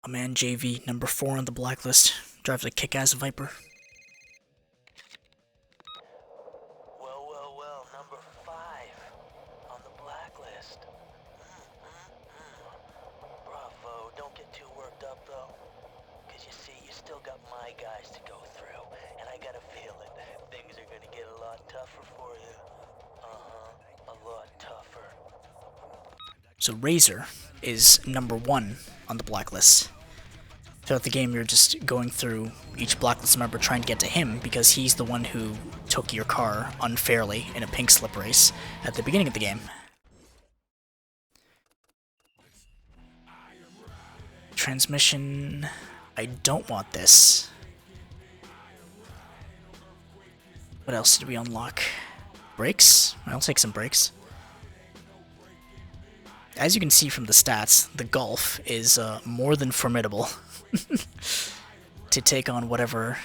A man JV, number 4 on the blacklist, drives a kick-ass Viper. Well, number 5 on the blacklist. Bravo, don't get too worked up though. Cause you see, you still got my guys to go through, and I got a feeling things are gonna get a lot tougher for you. A lot tougher. So Razor is number 1 on the blacklist. Throughout the game, you're just going through each blacklist member trying to get to him because he's the one who took your car unfairly in a pink slip race at the beginning of the game. Transmission... I don't want this. What else did we unlock? Brakes? I'll take some brakes. As you can see from the stats, the Golf is more than formidable to take on whatever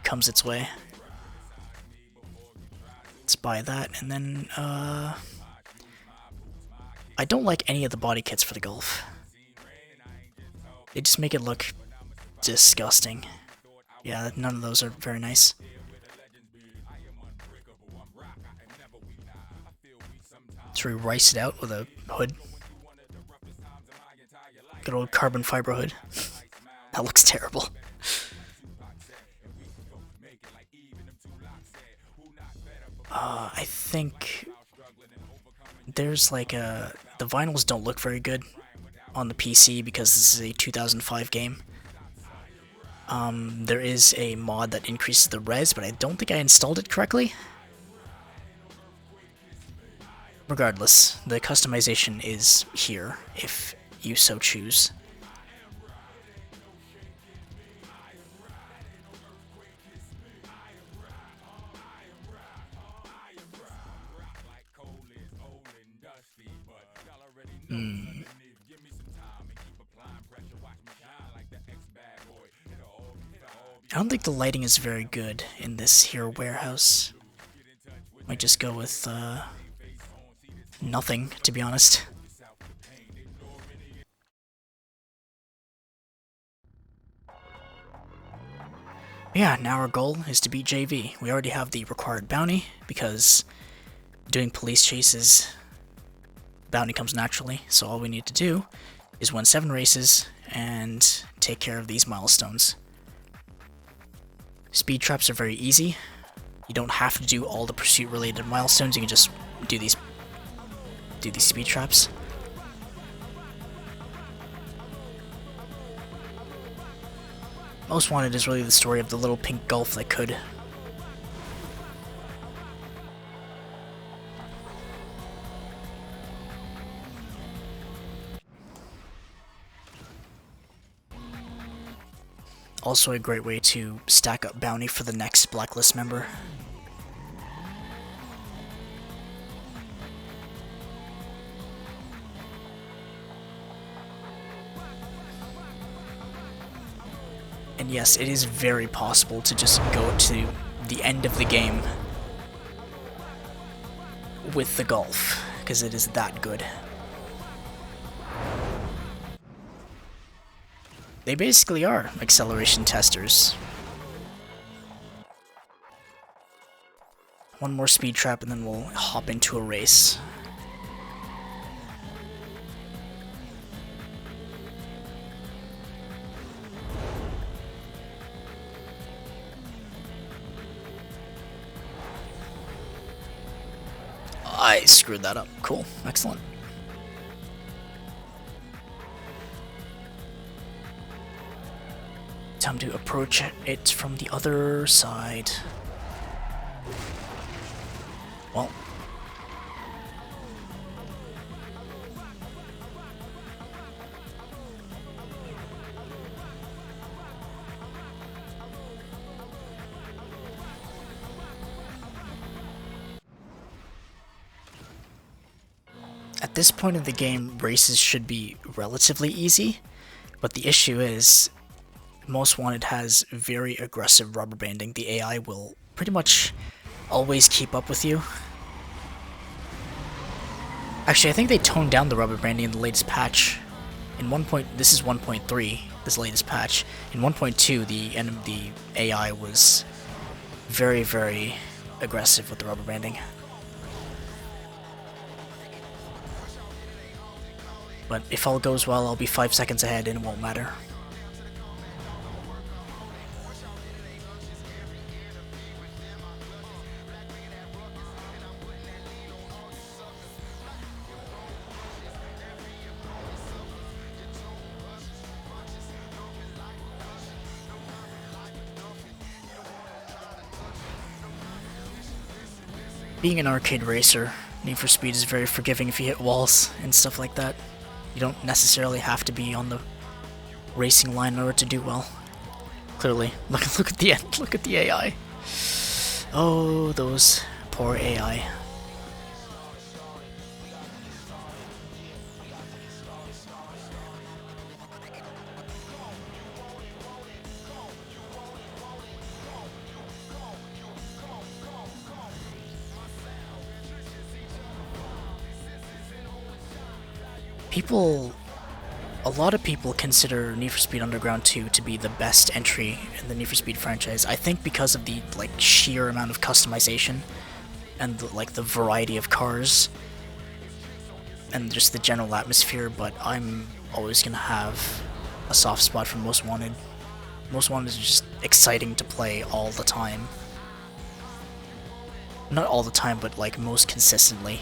comes its way. Let's buy that, and then, I don't like any of the body kits for the Golf. They just make it look disgusting. Yeah, none of those are very nice. So we rice it out with a hood. Good old carbon fiber hood. That looks terrible. I think there's like the vinyls don't look very good on the PC because this is a 2005 game. There is a mod that increases the res, but I don't think I installed it correctly. Regardless, the customization is here if you so choose. I don't think the lighting is very good in this here warehouse. Might just go with nothing, to be honest. Yeah, now our goal is to beat JV. We already have the required bounty, because doing police chases, bounty comes naturally, so all we need to do is win 7 races and take care of these milestones. Speed traps are very easy. You don't have to do all the pursuit-related milestones, you can just do these speed traps. Most Wanted is really the story of the little pink Golf that could. Also a great way to stack up bounty for the next Blacklist member. And yes, it is very possible to just go to the end of the game with the Golf, because it is that good. They basically are acceleration testers. One more speed trap and then we'll hop into a race. I screwed that up. Cool. Excellent. Time to approach it from the other side. Well. At this point in the game, races should be relatively easy, but the issue is Most Wanted has very aggressive rubber banding. The AI will pretty much always keep up with you. Actually, I think they toned down the rubber banding in the latest patch. This is 1.3, this latest patch. In 1.2, the AI was very, very aggressive with the rubber banding. But if all goes well, I'll be 5 seconds ahead and it won't matter. Being an arcade racer, Need for Speed is very forgiving if you hit walls and stuff like that. You don't necessarily have to be on the racing line in order to do well. Clearly, look at the end. Look at the AI. Oh, those poor AI. A lot of people consider Need for Speed Underground 2 to be the best entry in the Need for Speed franchise. I think because of the sheer amount of customization and the variety of cars and just the general atmosphere, but I'm always gonna have a soft spot for Most Wanted. Most Wanted is just exciting to play all the time. Not all the time, but most consistently.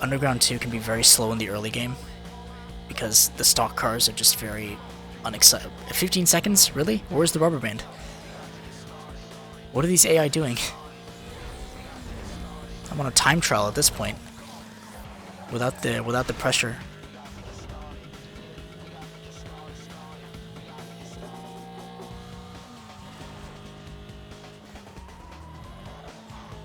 Underground 2 can be very slow in the early game because the stock cars are just very unexciting. 15 seconds? Really? Where's the rubber band? What are these AI doing? I'm on a time trial at this point. Without the pressure.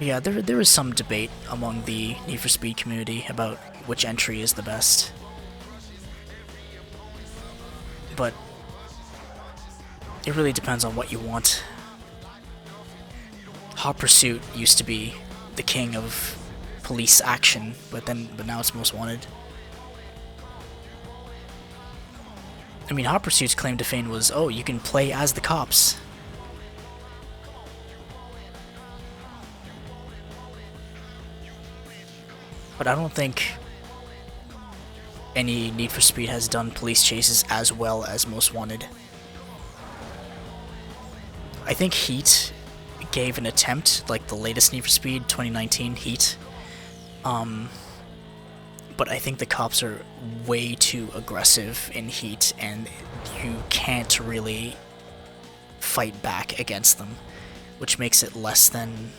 Yeah, there is some debate among the Need for Speed community about which entry is the best. But it really depends on what you want. Hot Pursuit used to be the king of police action, but now it's Most Wanted. I mean, Hot Pursuit's claim to fame was, oh, you can play as the cops. But I don't think any Need for Speed has done police chases as well as Most Wanted. I think Heat gave an attempt, like the latest Need for Speed 2019 Heat. But I think the cops are way too aggressive in Heat, and you can't really fight back against them, which makes it less than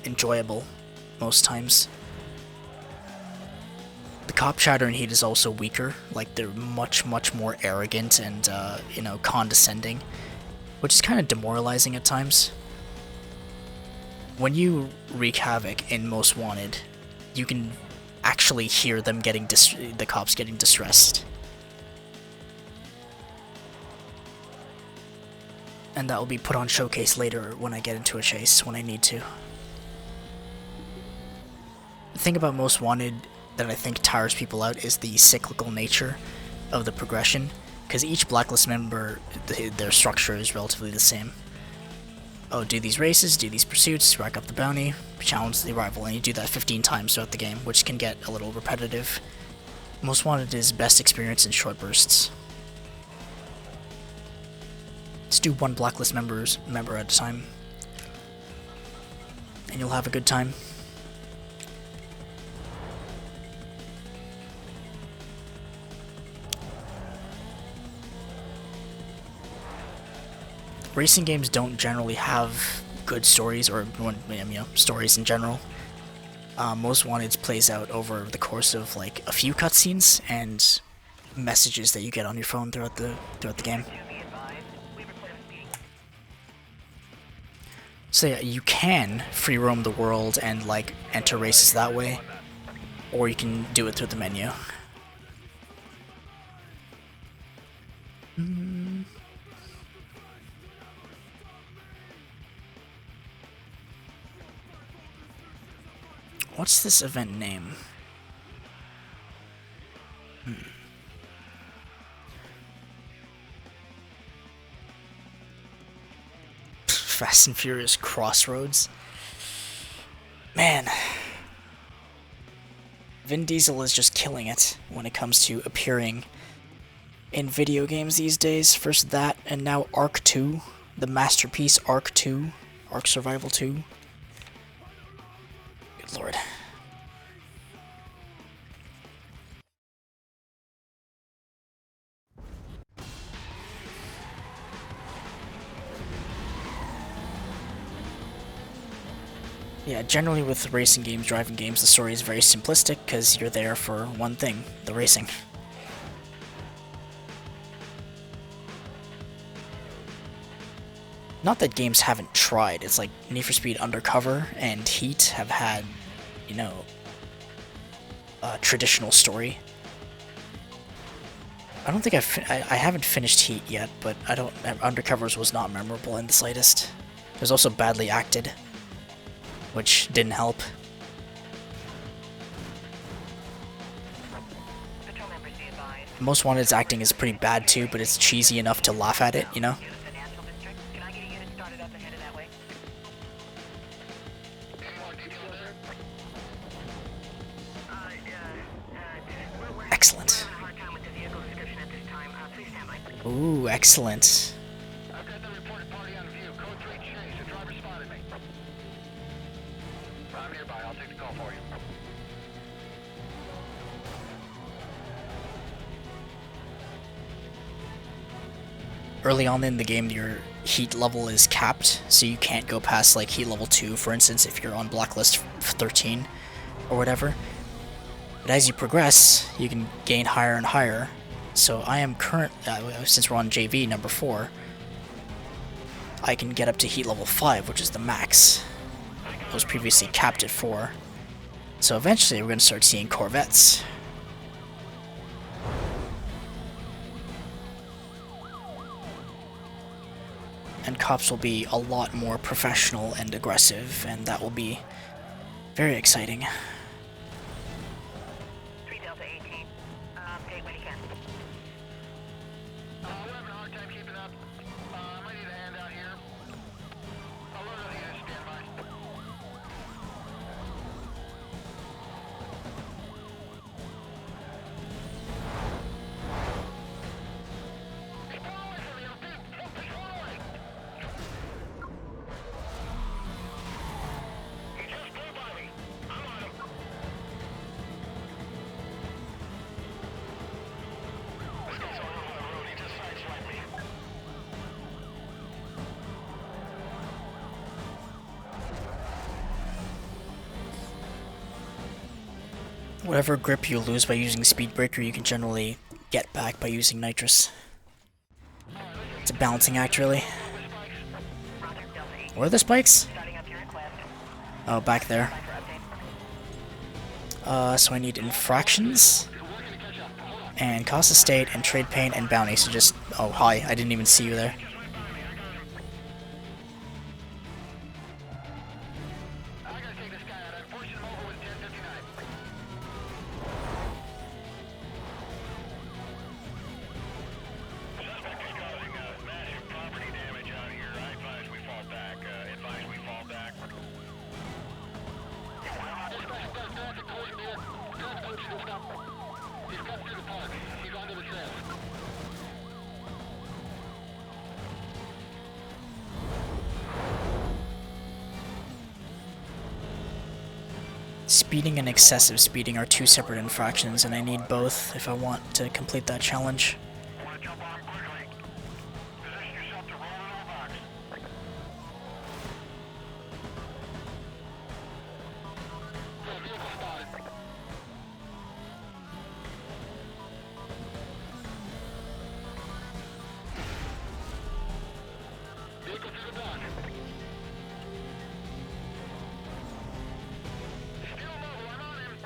enjoyable most times. The cop chatter in Heat is also weaker, they're much more arrogant and condescending, which is kind of demoralizing at times. When you wreak havoc in Most Wanted, you can actually hear them the cops getting distressed. And that will be put on showcase later when I get into a chase, when I need to. The thing about Most Wanted that I think tires people out is the cyclical nature of the progression, because each Blacklist member, their structure is relatively the same. Oh, do these races, do these pursuits, rack up the bounty, challenge the rival, and you do that 15 times throughout the game, which can get a little repetitive. Most Wanted is best experience in short bursts. Just do one Blacklist member at a time, and you'll have a good time. Racing games don't generally have good stories, or stories in general. Most Wanted plays out over the course of like a few cutscenes and messages that you get on your phone throughout the game. So yeah, you can free roam the world and like enter races that way, or you can do it through the menu. What's this event name? Fast and Furious Crossroads. Man. Vin Diesel is just killing it when it comes to appearing in video games these days. First that, and now Ark 2. The masterpiece Ark 2. Ark Survival 2. Good lord. Yeah, generally with racing games, driving games, the story is very simplistic because you're there for one thing, the racing. Not that games haven't tried, it's like Need for Speed Undercover and Heat have had, you know, a traditional story. I don't think I haven't finished Heat yet, but Undercovers was not memorable in the slightest. It was also badly acted, which didn't help. Most Wanted's acting is pretty bad too, but it's cheesy enough to laugh at it, you know? Excellent. Ooh, excellent. I've got the reported party on view. Code 3 chase. The driver spotted me. I'm nearby. I'll take the call for you. Early on in the game, your heat level is capped, so you can't go past like heat level 2, for instance, if you're on Blacklist 13 or whatever. But as you progress, you can gain higher and higher. So I am since we're on JV number 4, I can get up to heat level 5, which is the max. I was previously capped at 4. So eventually we're going to start seeing Corvettes. And cops will be a lot more professional and aggressive, and that will be very exciting. 3 Delta 18. Hey, when you can. We're having a hard time keeping up. I might need a hand out here. I'll load on the unit. Stand by. Keep on away from me. I'll take one away. He just blew by me. I'm on him. This guy's all over the road. He just sideswiped me. Whatever grip you lose by using Speed Breaker, you can generally get back by using Nitrous. It's a balancing act, really. Roger, Delta 18. Where are the spikes? Starting up your request. Oh, back there. Time for update. So I need infractions, and cost of state, and trade pain, and bounty. So just, oh hi, I didn't even see you there. I gotta take this guy out. I'm pushing him over with 1059. Speeding and excessive speeding are two separate infractions, and I need both if I want to complete that challenge. Want to jump on quickly? Position yourself to roll into a box. Vehicle spotted. Vehicle through the dock. Still mobile, I'm on him.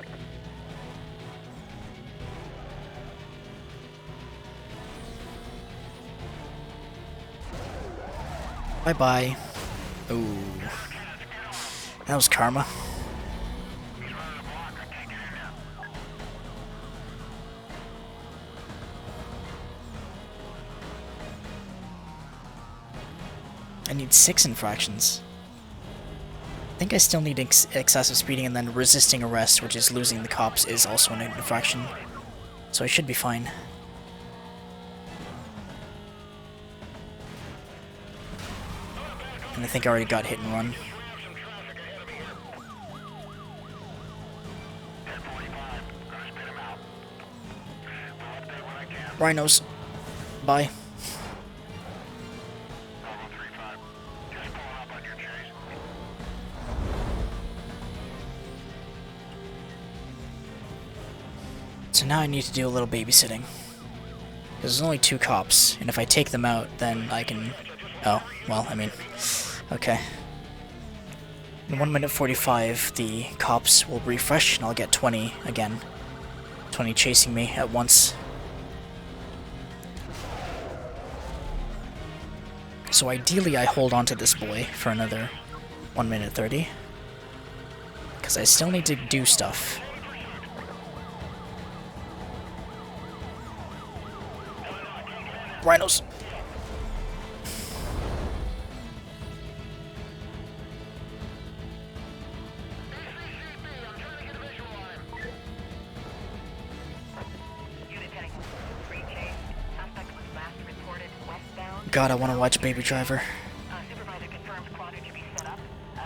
Bye-bye. Ooh. That was karma. He's running the block, I can't get in there. I need 6 infractions. I think I still need excessive speeding, and then resisting arrest, which is losing the cops, is also an infraction. So I should be fine. And I think I already got hit and run. Rhinos. Bye. So now I need to do a little babysitting. Because there's only 2 cops, and if I take them out, then I can... Oh, well, I mean... Okay. In 1 minute 45, the cops will refresh, and I'll get 20 again. 20 chasing me at once. So ideally I hold on to this boy for another 1 minute 30. Because I still need to do stuff. Rhinos. Unit 10, free chase. Suspect was last reported westbound. God, I want to watch Baby Driver. Supervisor confirmed quadrant to be set up.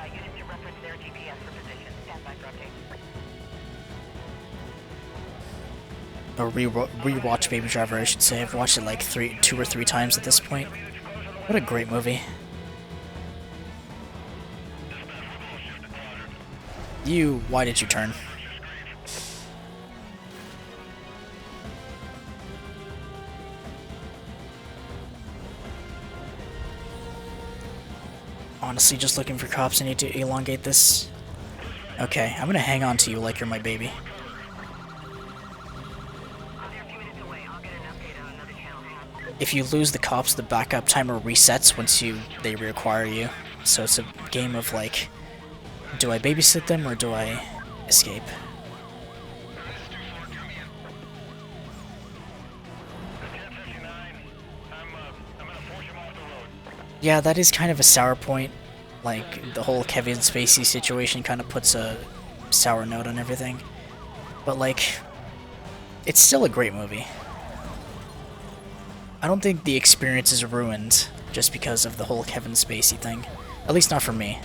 Units to reference their GPS for position. Stand by for updates. Or rewatch Baby Driver, I should say. I've watched it like 2 or 3 times at this point. What a great movie. Why did you turn? Honestly, just looking for cops. I need to elongate this. Okay, I'm gonna hang on to you like you're my baby. If you lose the cops, the backup timer resets once they require you. So it's a game of like, do I babysit them or do I escape? Yeah, that is kind of a sour point. Like, the whole Kevin Spacey situation kind of puts a sour note on everything. But like, it's still a great movie. I don't think the experience is ruined just because of the whole Kevin Spacey thing. At least not for me.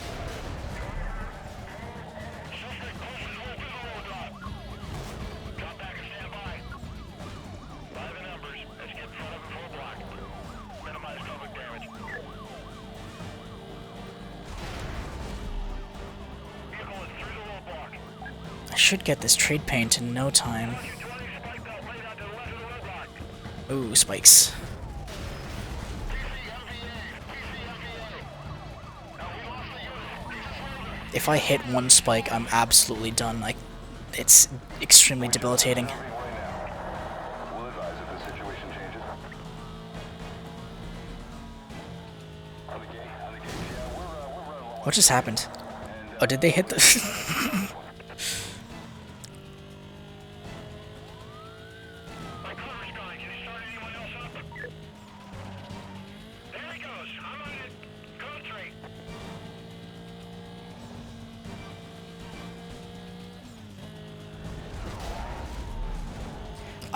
I should get this trade paint in no time. Ooh, spikes. If I hit one spike, I'm absolutely done. Like, it's extremely debilitating. What just happened? Oh, did they hit the...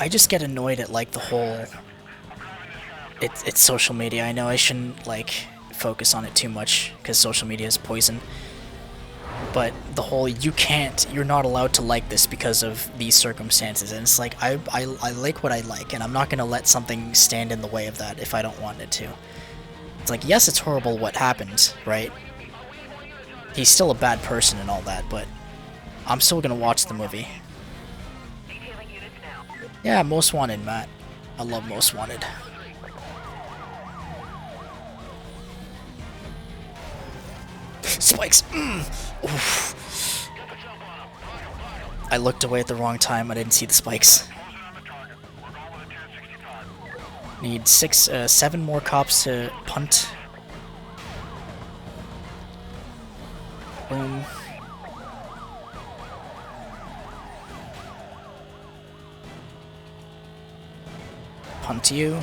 I just get annoyed at like the whole it's social media. I know I shouldn't like focus on it too much because social media is poison. but the whole you're not allowed to like this because of these circumstances, and it's like I like what I like, and I'm not gonna let something stand in the way of that if I don't want it to. It's like, yes, it's horrible what happened, right? He's still a bad person and all that, but I'm still gonna watch the movie. Detailing units now. Yeah, Most Wanted, Matt. I love Most Wanted. Spikes! Oof. I looked away at the wrong time. I didn't see the spikes. Need 7 more cops to punt. Boom. Punt you.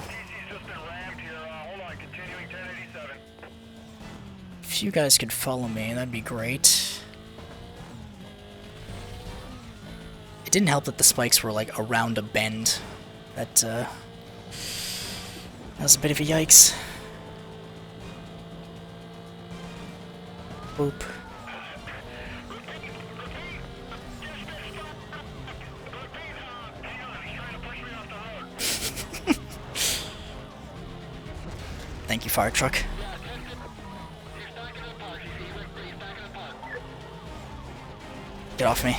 If you guys could follow me, that'd be great. It didn't help that the spikes were like around a bend. That was a bit of a yikes. Boop. Thank you, fire truck. Get off me.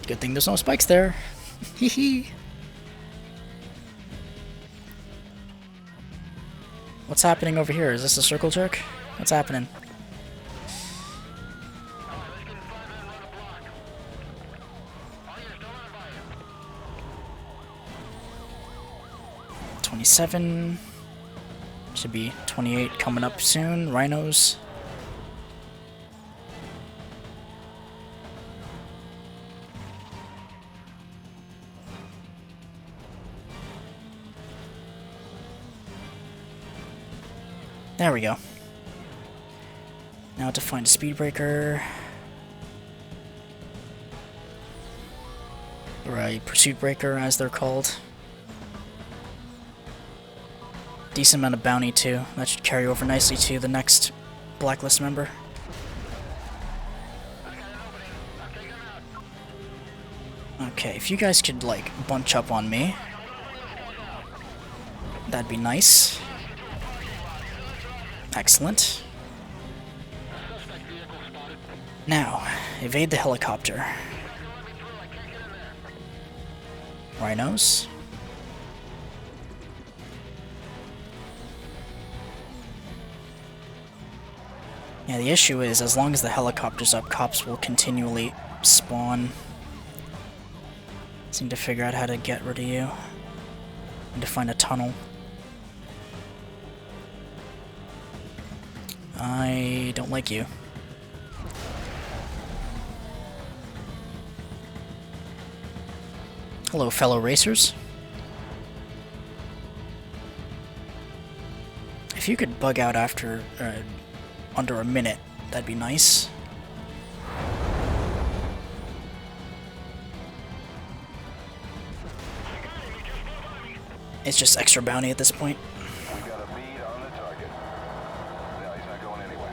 Good thing there's no spikes there. Hee hee. What's happening over here? Is this a circle jerk? What's happening? $27. Should be 28 coming up soon. Rhinos. There we go. Now to find a speed breaker. Or a pursuit breaker, as they're called. Decent amount of bounty, too. That should carry over nicely to the next Blacklist member. Okay, if you guys could, like, bunch up on me, that'd be nice. Excellent. Now, evade the helicopter. Rhinos. Yeah, the issue is, as long as the helicopter's up, cops will continually spawn. Just need to figure out how to get rid of you. Need to find a tunnel. I don't like you. Hello, fellow racers. If you could bug out after under a minute, that'd be nice. It's just extra bounty at this point. We got a bead on the target. No, he's not going anywhere.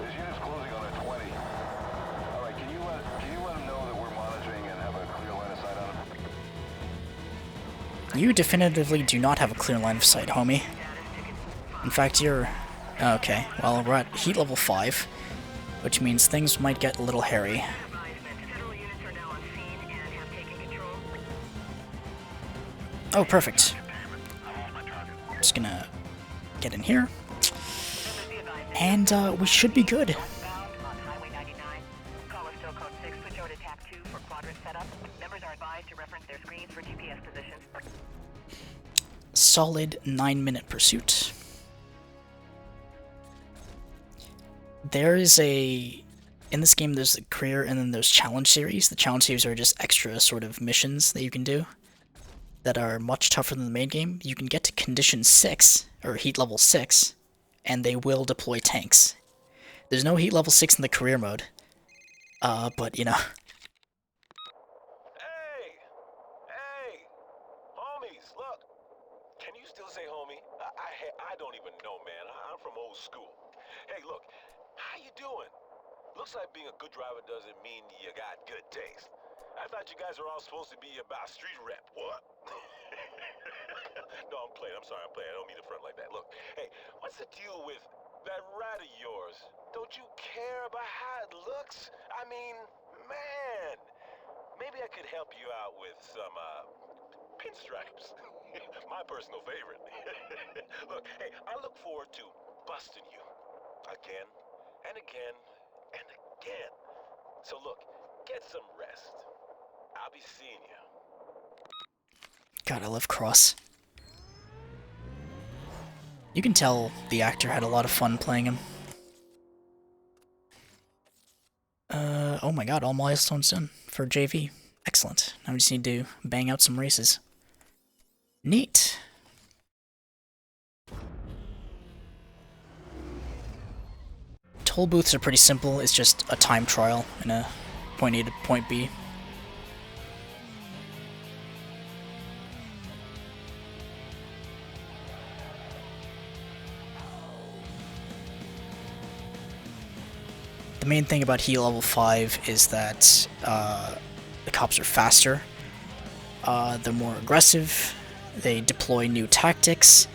This unit's closing on a 20. Alright, can you let him know that we're monitoring and have a clear line of sight on him? You definitively do not have a clear line of sight, homie. In fact, you're... Okay, well, we're at heat level 5, which means things might get a little hairy. Oh, perfect. Just gonna get in here. And we should be good. Solid 9-minute pursuit. There is in this game there's a career and then there's challenge series. The challenge series are just extra sort of missions that you can do that are much tougher than the main game. You can get to condition 6, or heat level 6, and they will deploy tanks. There's no heat level 6 in the career mode, but you know. Hey! Hey! Homies, look! Can you still say homie? I don't even know, man. I'm from old school. Hey, look, how you doing? Looks like being a good driver doesn't mean you got good taste. I thought you guys were all supposed to be about street rep. What? No, I'm playing. I'm sorry, I'm playing. I don't mean to front like that. Look, hey, what's the deal with that rat of yours? Don't you care about how it looks? I mean, man, maybe I could help you out with some, pinstripes. My personal favorite. Look, hey, I look forward to busting you. Again, and again, and again. So look, get some rest. I'll be seeing you. God, I love Cross. You can tell the actor had a lot of fun playing him. Oh my god, all milestones done for JV. Excellent. Now we just need to bang out some races. Neat. Toll booths are pretty simple. It's just a time trial in a point A to point B. The main thing about Heat Level 5 is that the cops are faster, they're more aggressive, they deploy new tactics,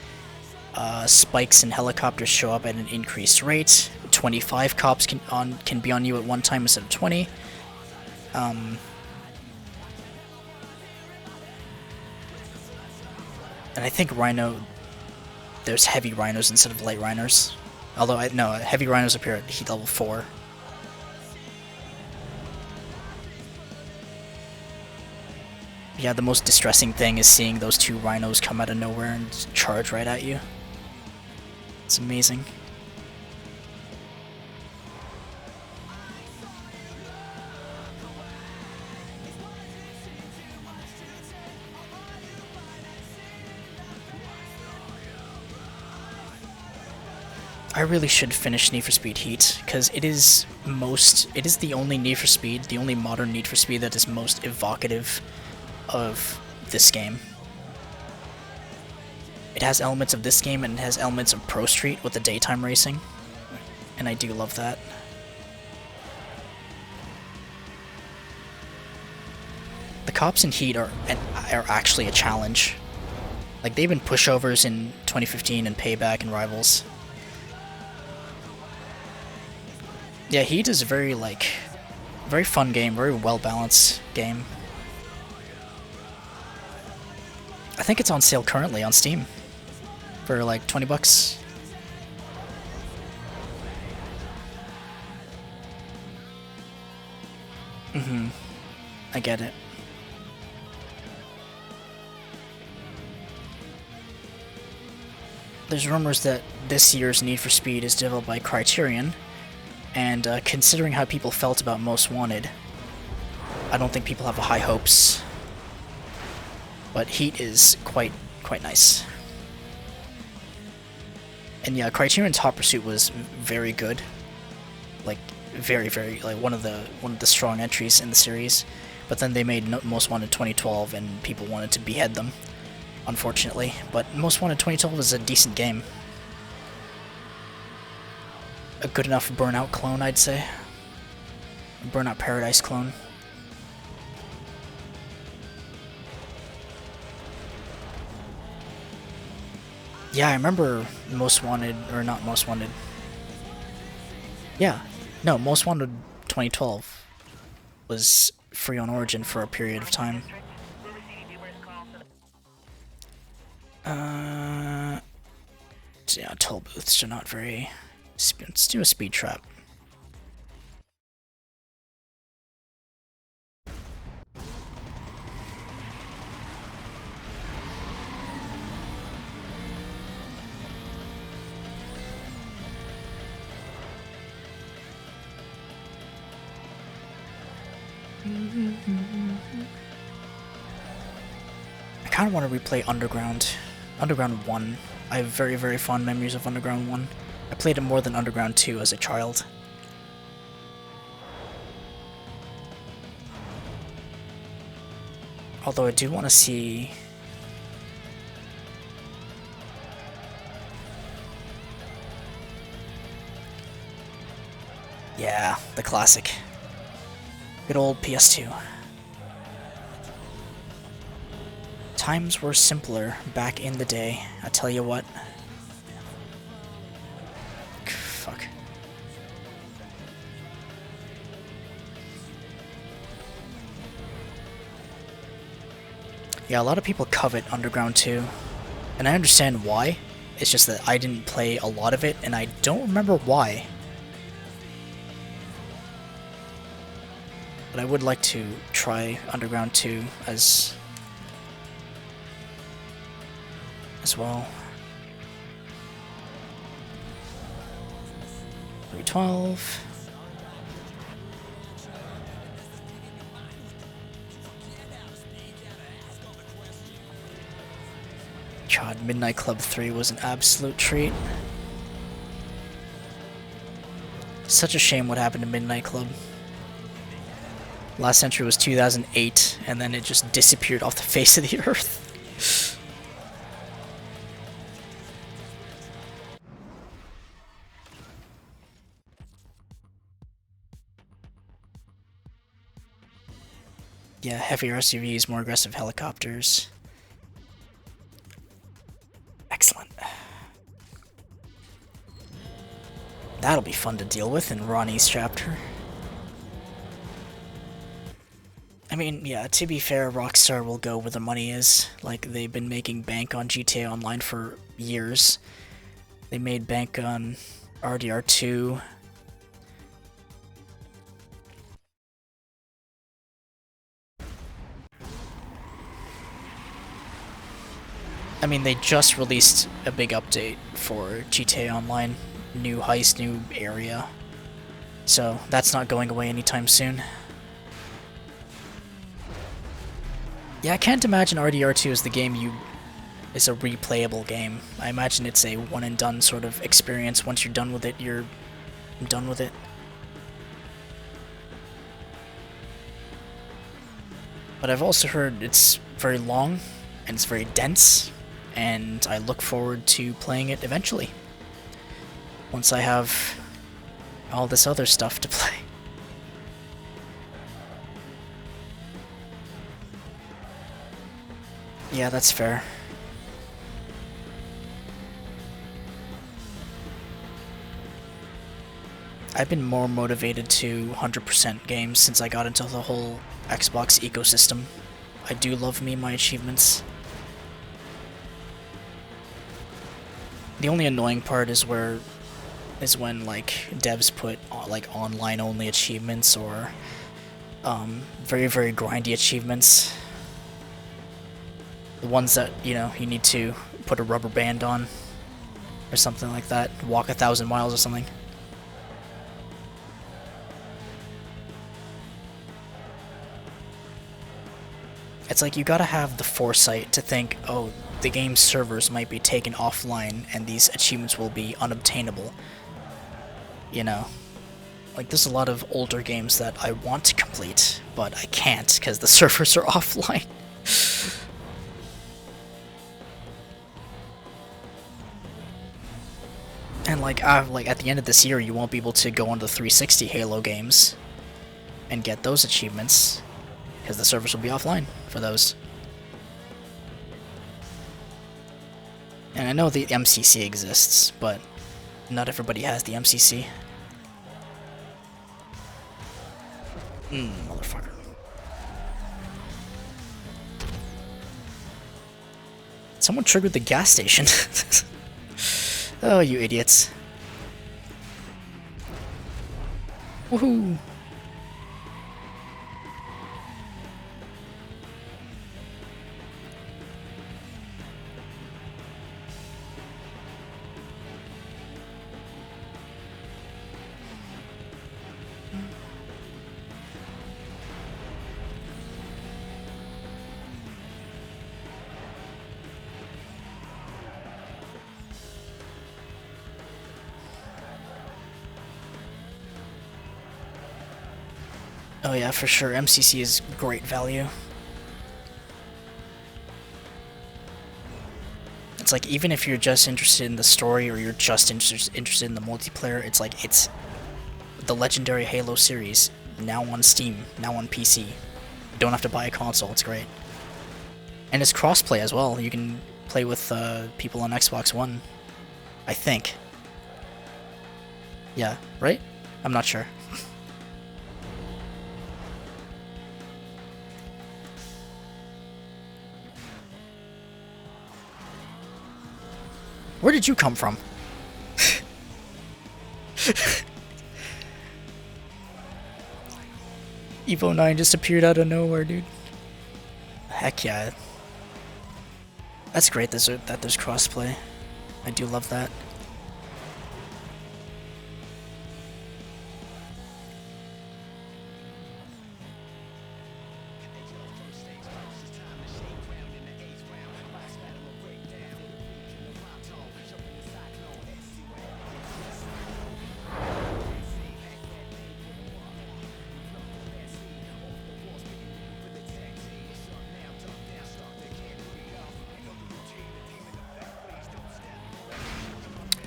spikes and helicopters show up at an increased rate, 25 cops can be on you at one time instead of 20. And I think Rhino, there's heavy rhinos instead of light rhinos. Although, no, heavy rhinos appear at Heat Level 4. Yeah, the most distressing thing is seeing those two rhinos come out of nowhere and charge right at you. It's amazing. I really should finish Need for Speed Heat, because it is the only Need for Speed, the only modern Need for Speed that is most evocative of this game. It has elements of this game and it has elements of Pro Street with the daytime racing, and I do love that. The cops in Heat are actually a challenge. Like, they've been pushovers in 2015 and Payback and Rivals. Yeah, Heat is a very fun game, very well-balanced game. I think it's on sale currently on Steam for like $20. I get it. There's rumors that this year's Need for Speed is developed by Criterion, and considering how people felt about Most Wanted, I don't think people have high hopes. But Heat is quite nice. And yeah, Criterion's Hot Pursuit was very good. Like, very, like one of the strong entries in the series. But then they made Most Wanted 2012 and people wanted to behead them, unfortunately. But Most Wanted 2012 is a decent game. A good enough Burnout clone, I'd say. A Burnout Paradise clone. Yeah, I remember Most Wanted, or not Most Wanted. Yeah, no, Most Wanted 2012 was free on Origin for a period of time. Yeah, toll booths are not very... Let's do a speed trap. I kind of want to replay Underground 1. I have very, very fond memories of Underground 1. I played it more than Underground 2 as a child. Although I do want to see... Yeah, the classic. Good old PS2. Times were simpler back in the day, I tell you what. Fuck. Yeah, a lot of people covet Underground 2, and I understand why. It's just that I didn't play a lot of it, and I don't remember why. But I would like to try Underground 2 as well. 312. God, Midnight Club 3 was an absolute treat. Such a shame what happened to Midnight Club. Last entry was 2008, and then it just disappeared off the face of the earth. Yeah, heavier SUVs, more aggressive helicopters. Excellent. That'll be fun to deal with in Ronnie's chapter. I mean, yeah, to be fair, Rockstar will go where the money is. Like, they've been making bank on GTA Online for years. They made bank on RDR2. I mean, they just released a big update for GTA Online. New heist, new area. So, that's not going away anytime soon. Yeah, I can't imagine RDR2 is the game is a replayable game. I imagine it's a one and done sort of experience. Once you're done with it, you're done with it. But I've also heard it's very long, and it's very dense, and I look forward to playing it eventually. Once I have all this other stuff to play. Yeah, that's fair. I've been more motivated to 100% games since I got into the whole Xbox ecosystem. I do love me my achievements. The only annoying part is when like devs put like online only achievements or very, very grindy achievements. The ones that, you know, you need to put a rubber band on or something like that. Walk 1,000 miles or something. It's like you gotta have the foresight to think, oh, the game's servers might be taken offline and these achievements will be unobtainable. You know? Like, there's a lot of older games that I want to complete, but I can't because the servers are offline. And like at the end of this year, you won't be able to go on the 360 Halo games and get those achievements because the servers will be offline for those. And I know the MCC exists, but not everybody has the MCC. Motherfucker. Someone triggered the gas station. Oh, you idiots. Woohoo! Oh yeah, for sure. MCC is great value. It's like, even if you're just interested in the story or you're just interested in the multiplayer, it's like, it's the legendary Halo series, now on Steam, now on PC. You don't have to buy a console, it's great. And it's crossplay as well. You can play with people on Xbox One, I think. Yeah, right? I'm not sure. Where did you come from? Evo 9 just appeared out of nowhere, dude. Heck yeah. That's great that there's crossplay. I do love that.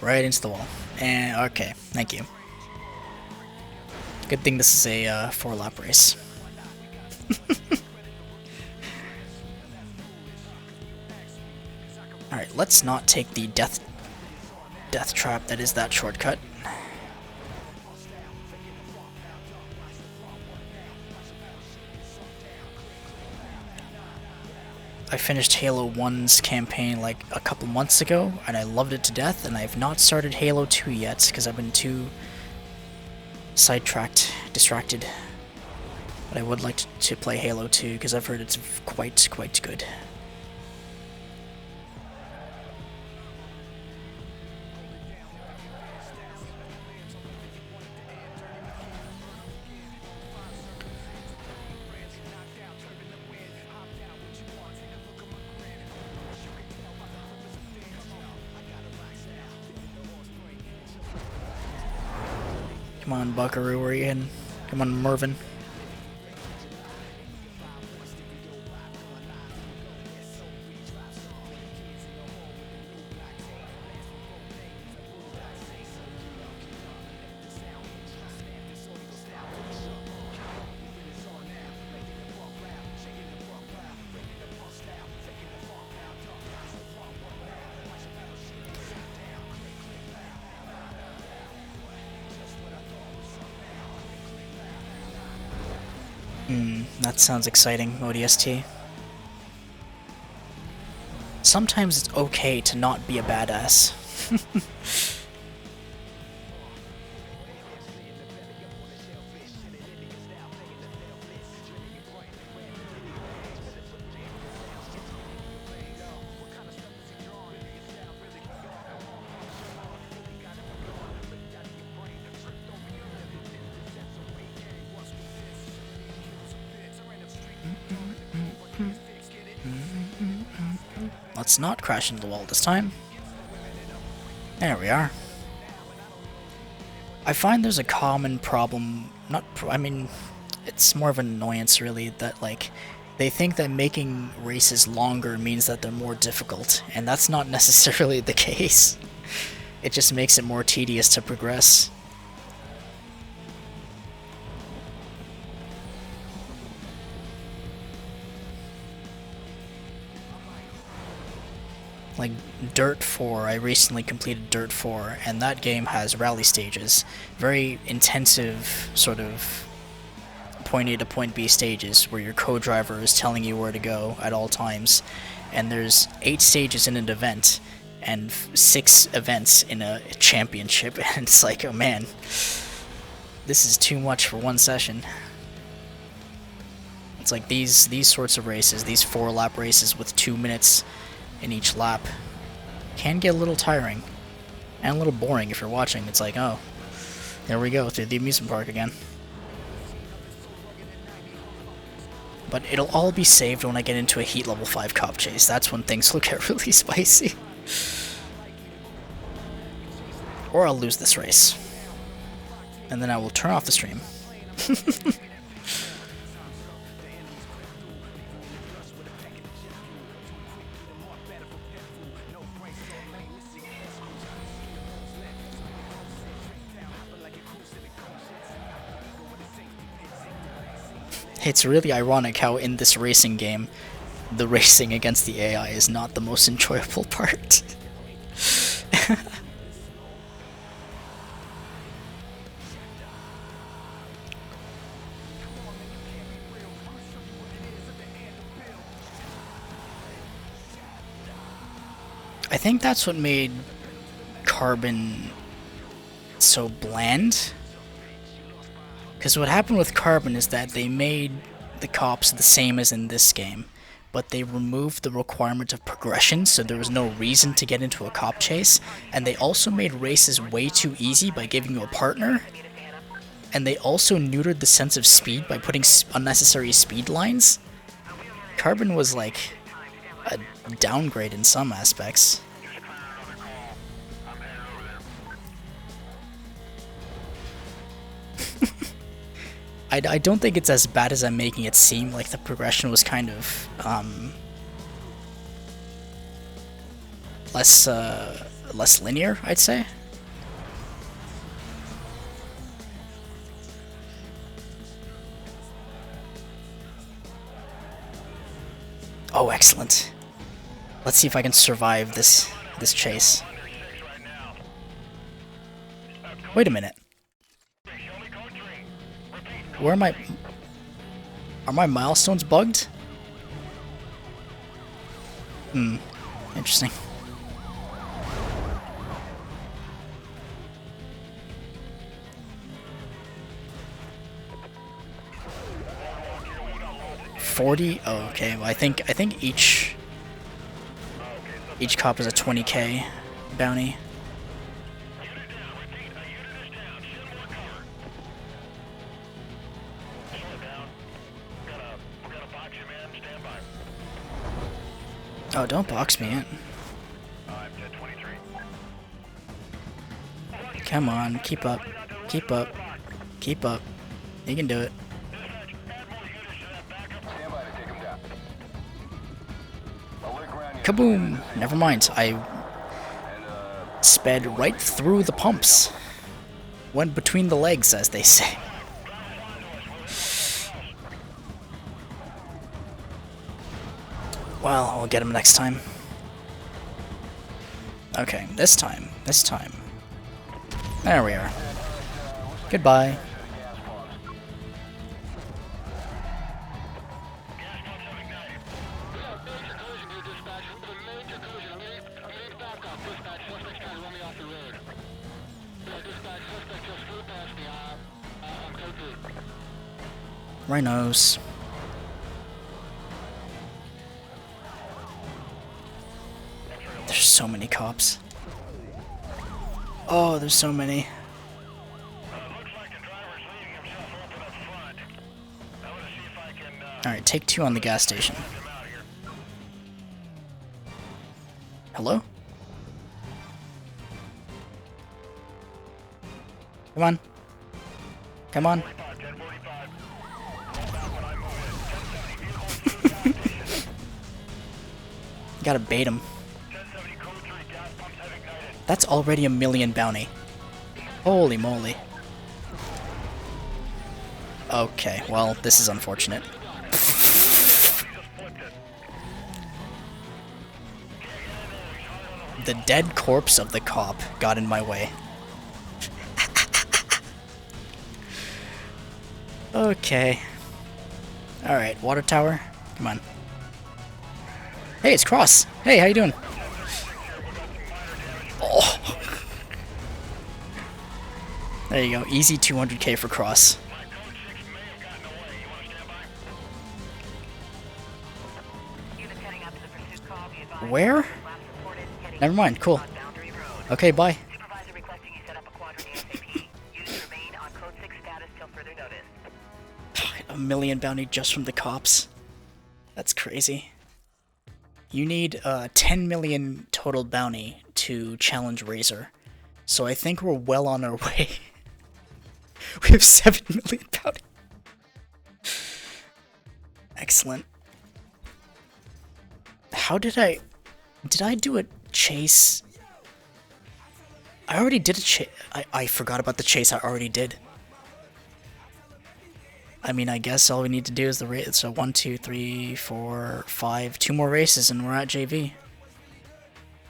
Right into the wall. And okay, thank you. Good thing this is a 4-lap race. Alright, let's not take the death trap that is that shortcut. I finished Halo 1's campaign like a couple months ago, and I loved it to death, and I've not started Halo 2 yet, because I've been too sidetracked, distracted. But I would like to play Halo 2, because I've heard it's quite good. Come on, Buckaroo, where are you in? Come on, Mervin. That sounds exciting, ODST. Sometimes it's okay to not be a badass. Let's not crash into the wall this time. There we are. I find there's a common problem, I mean, it's more of an annoyance really, that like, they think that making races longer means that they're more difficult, and that's not necessarily the case. It just makes it more tedious to progress. Like Dirt 4, I recently completed Dirt 4, and that game has rally stages. Very intensive, sort of point A to point B stages, where your co-driver is telling you where to go at all times. And there's 8 stages in an event, and 6 events in a championship, and it's like, oh man, this is too much for one session. It's like these sorts of races, these 4-lap races with 2 minutes in each lap, can get a little tiring and a little boring if you're watching. It's like, oh, there we go, through the amusement park again. But it'll all be saved when I get into a Heat Level 5 cop chase. That's when things will get really spicy. Or I'll lose this race. And then I will turn off the stream. It's really ironic how in this racing game, the racing against the AI is not the most enjoyable part. I think that's what made Carbon so bland. Because what happened with Carbon is that they made the cops the same as in this game, but they removed the requirement of progression, so there was no reason to get into a cop chase, and they also made races way too easy by giving you a partner, and they also neutered the sense of speed by putting unnecessary speed lines. Carbon was like a downgrade in some aspects. I don't think it's as bad as I'm making it seem. Like, the progression was kind of less linear, I'd say. Oh, excellent. Let's see if I can survive this chase. Wait a minute. Where am I? Are my milestones bugged? Interesting. $40? Oh, okay. Well, I think each cop is a 20K bounty. Oh, don't box me in. Come on, keep up. Keep up. Keep up. You can do it. Kaboom! Never mind, I sped right through the pumps. Went between the legs, as they say. Well, I'll get him next time. Okay, this time. There we are. Goodbye. Rhinos. There's so many cops. Oh, there's so many. Alright, take 2 on the gas station. Hello? Come on. Come on. Gotta bait him. That's already $1 million bounty. Holy moly. Okay, well, this is unfortunate. The dead corpse of the cop got in my way. Okay. Alright, water tower. Come on. Hey, it's Cross. Hey, how you doing? Oh. There you go. Easy 200k for Cross. Where? Never mind. Cool. Okay, bye. $1 million bounty just from the cops. That's crazy. You need 10 million total bounty to challenge Razor. So I think we're well on our way. We have 7 million bounty. Excellent. How did I do a chase? I already did a chase. I forgot about the chase I already did. I mean, I guess all we need to do is the race. So 1, 2, 3, 4, 5, 2 more races, and we're at JV.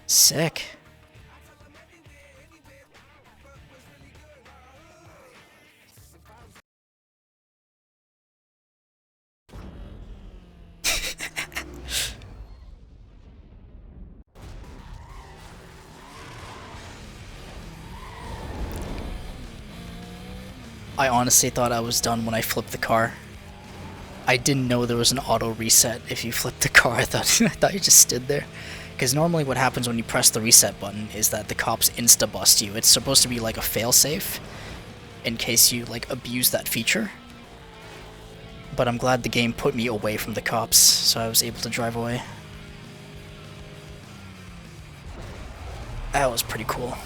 Sick. I honestly thought I was done when I flipped the car. I didn't know there was an auto reset if you flipped the car. I thought you just stood there. Because normally what happens when you press the reset button is that the cops insta-bust you. It's supposed to be like a failsafe in case you like abuse that feature. But I'm glad the game put me away from the cops, so I was able to drive away. That was pretty cool.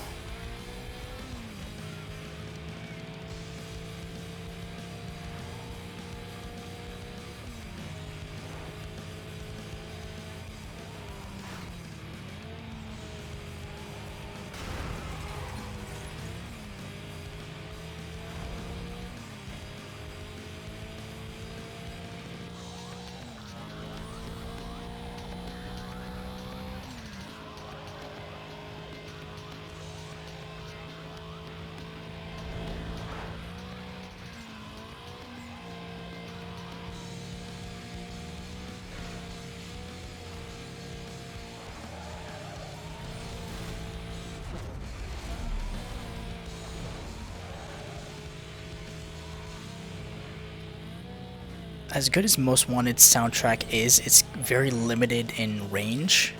As good as Most Wanted's soundtrack is, it's very limited in range.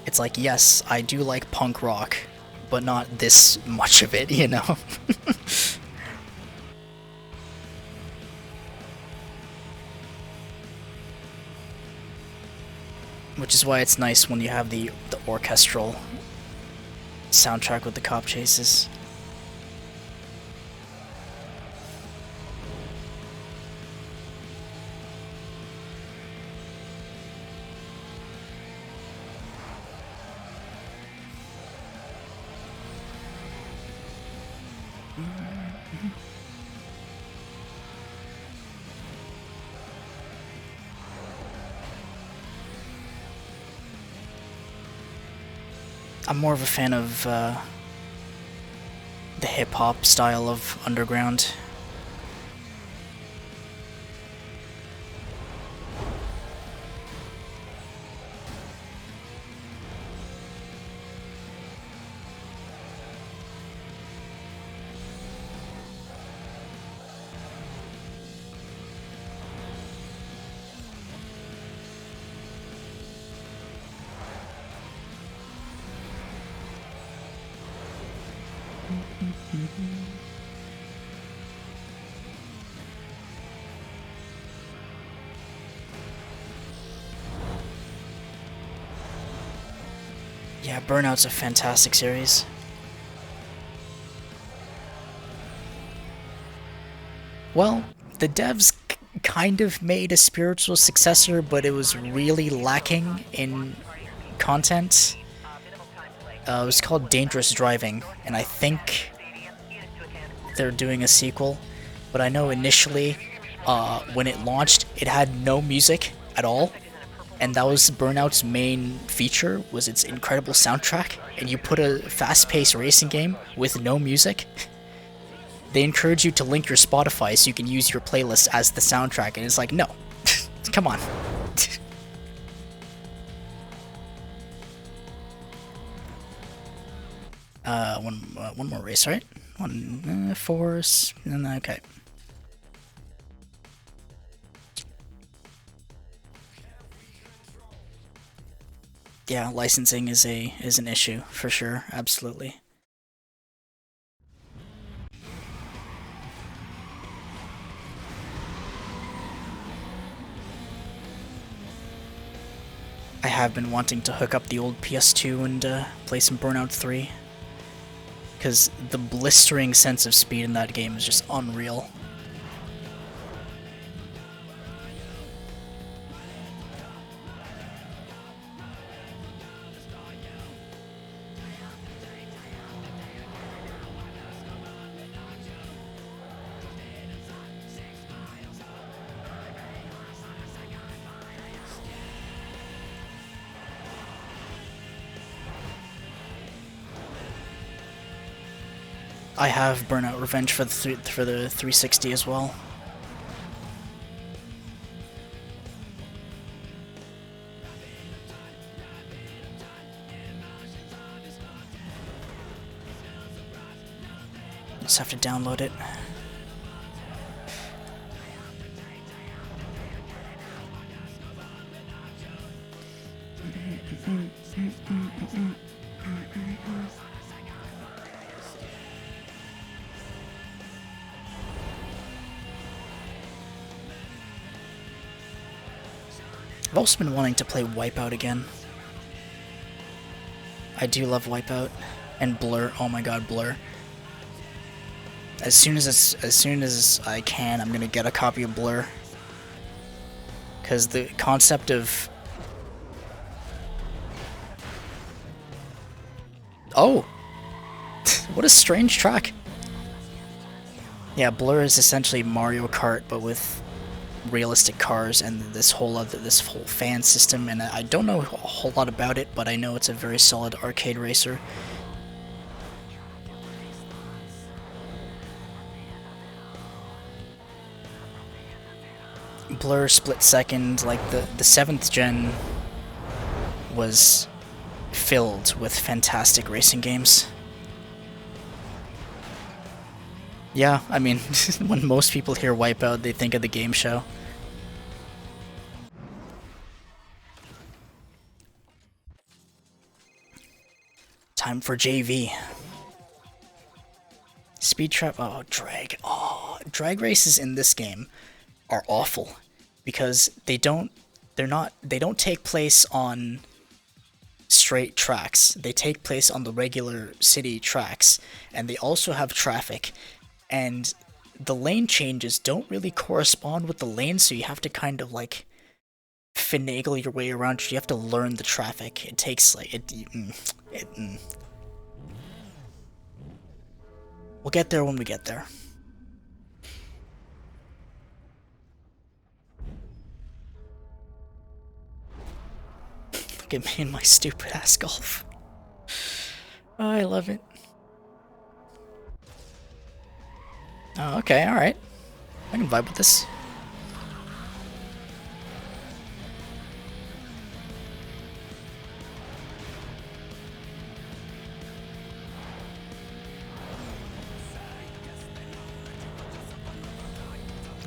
It's like, yes, I do like punk rock, but not this much of it, you know? Which is why it's nice when you have the orchestral soundtrack with the cop chases. I'm more of a fan of the hip-hop style of Underground. Yeah, Burnout's a fantastic series. Well, the devs kind of made a spiritual successor, but it was really lacking in content. It was called Dangerous Driving, and I think they're doing a sequel. But I know initially, when it launched, it had no music at all. And that was Burnout's main feature, was its incredible soundtrack. And you put a fast-paced racing game with no music. They encourage you to link your Spotify so you can use your playlist as the soundtrack, and it's like, no. Come on. One more race, right? Okay. Yeah, licensing is an issue for sure, absolutely. I have been wanting to hook up the old PS2 and play some Burnout 3. Because the blistering sense of speed in that game is just unreal. I have Burnout Revenge for the 360 as well. Just have to download it. I've also been wanting to play Wipeout again. I do love Wipeout and Blur. Oh my god, Blur. As soon as I can, I'm gonna get a copy of Blur. Cause the concept of oh, what a strange track. Yeah, Blur is essentially Mario Kart, but with realistic cars and this whole fan system. And I don't know a whole lot about it, but I know it's a very solid arcade racer. Blur Split Second, like the 7th gen was filled with fantastic racing games. Yeah, I mean, when most people hear Wipeout, they think of the game show. Time for JV. Speed Trap, oh, drag. Oh, drag races in this game are awful because they don't take place on straight tracks. They take place on the regular city tracks, and they also have traffic. And the lane changes don't really correspond with the lane, so you have to kind of like finagle your way around. You have to learn the traffic. It takes like We'll get there when we get there. Look at me and my stupid ass golf. Oh, I love it. Oh, okay, alright. I can vibe with this.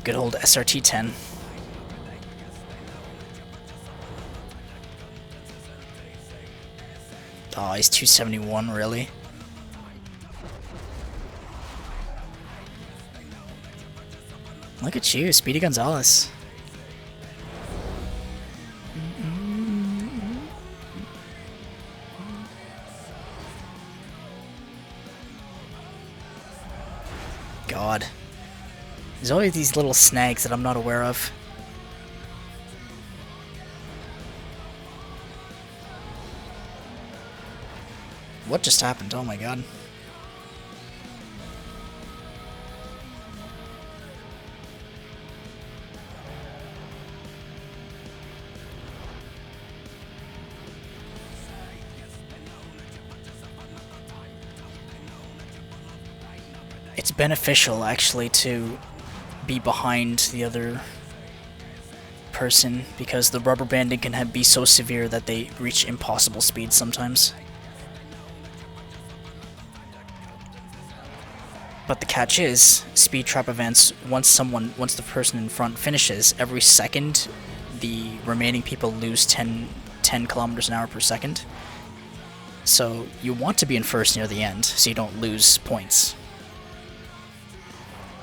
Good old SRT-10. Oh, he's 271, really? Look at you, Speedy Gonzalez. God. There's always these little snags that I'm not aware of. What just happened? Oh my god. It's beneficial, actually, to be behind the other person, because the rubber banding can be so severe that they reach impossible speeds sometimes. But the catch is, speed trap events, once the person in front finishes, every second the remaining people lose 10 kilometers an hour per second. So you want to be in first near the end, so you don't lose points.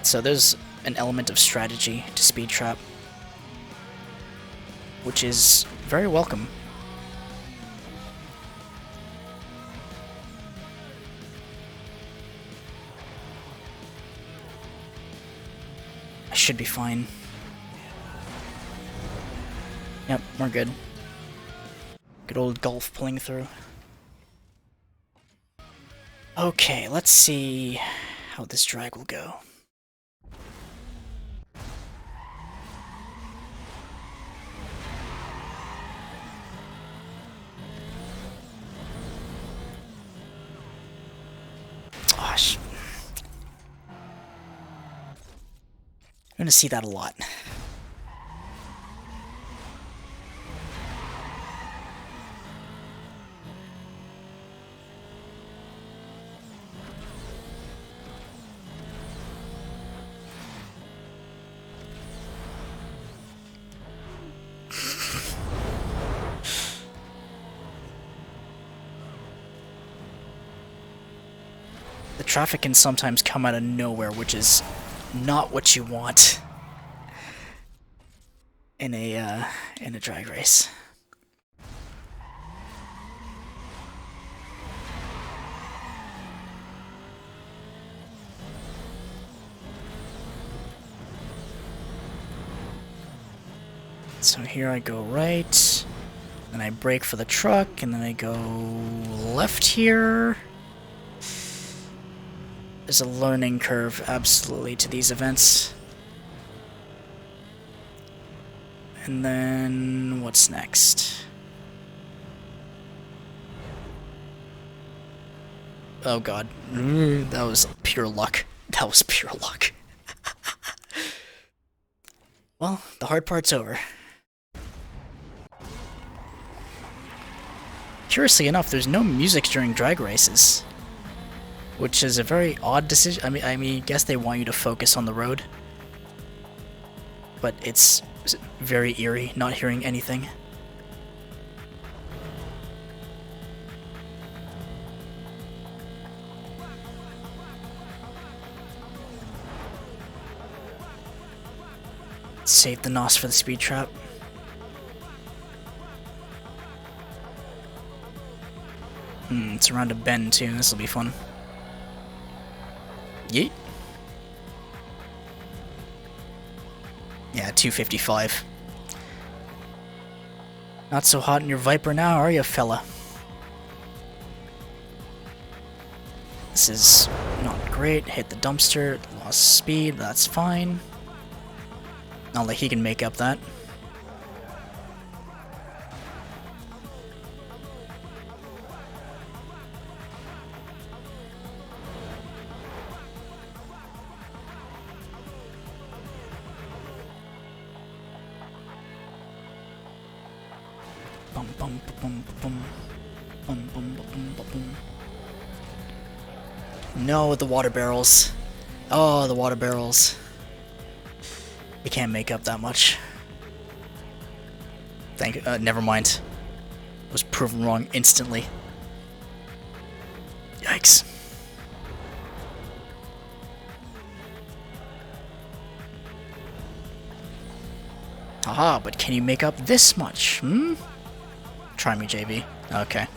So there's an element of strategy to speed trap, which is very welcome. I should be fine. Yep, we're good. Good old golf pulling through. Okay, let's see how this drag will go. You're gonna see that a lot. The traffic can sometimes come out of nowhere, which is not what you want in a drag race. So here I go right, then I brake for the truck, and then I go left here. There's a learning curve, absolutely, to these events. And then, what's next? Oh god, that was pure luck. That was pure luck. Well, the hard part's over. Curiously enough, there's no music during drag races, which is a very odd decision. I mean, I guess they want you to focus on the road, but it's very eerie not hearing anything. Save the NOS for the speed trap. It's around a bend too, this'll be fun. Yeet. Yeah, 255. Not so hot in your Viper now, are you, fella? This is not great. Hit the dumpster, lost speed, that's fine. Not like he can make up that. Bum bum bum bum bum bum bum bum bum. No, the water barrels. Oh, the water barrels. You can't make up that much. Never mind. Was proven wrong instantly. Yikes. Haha, but can you make up this much, Try me, JV. Okay.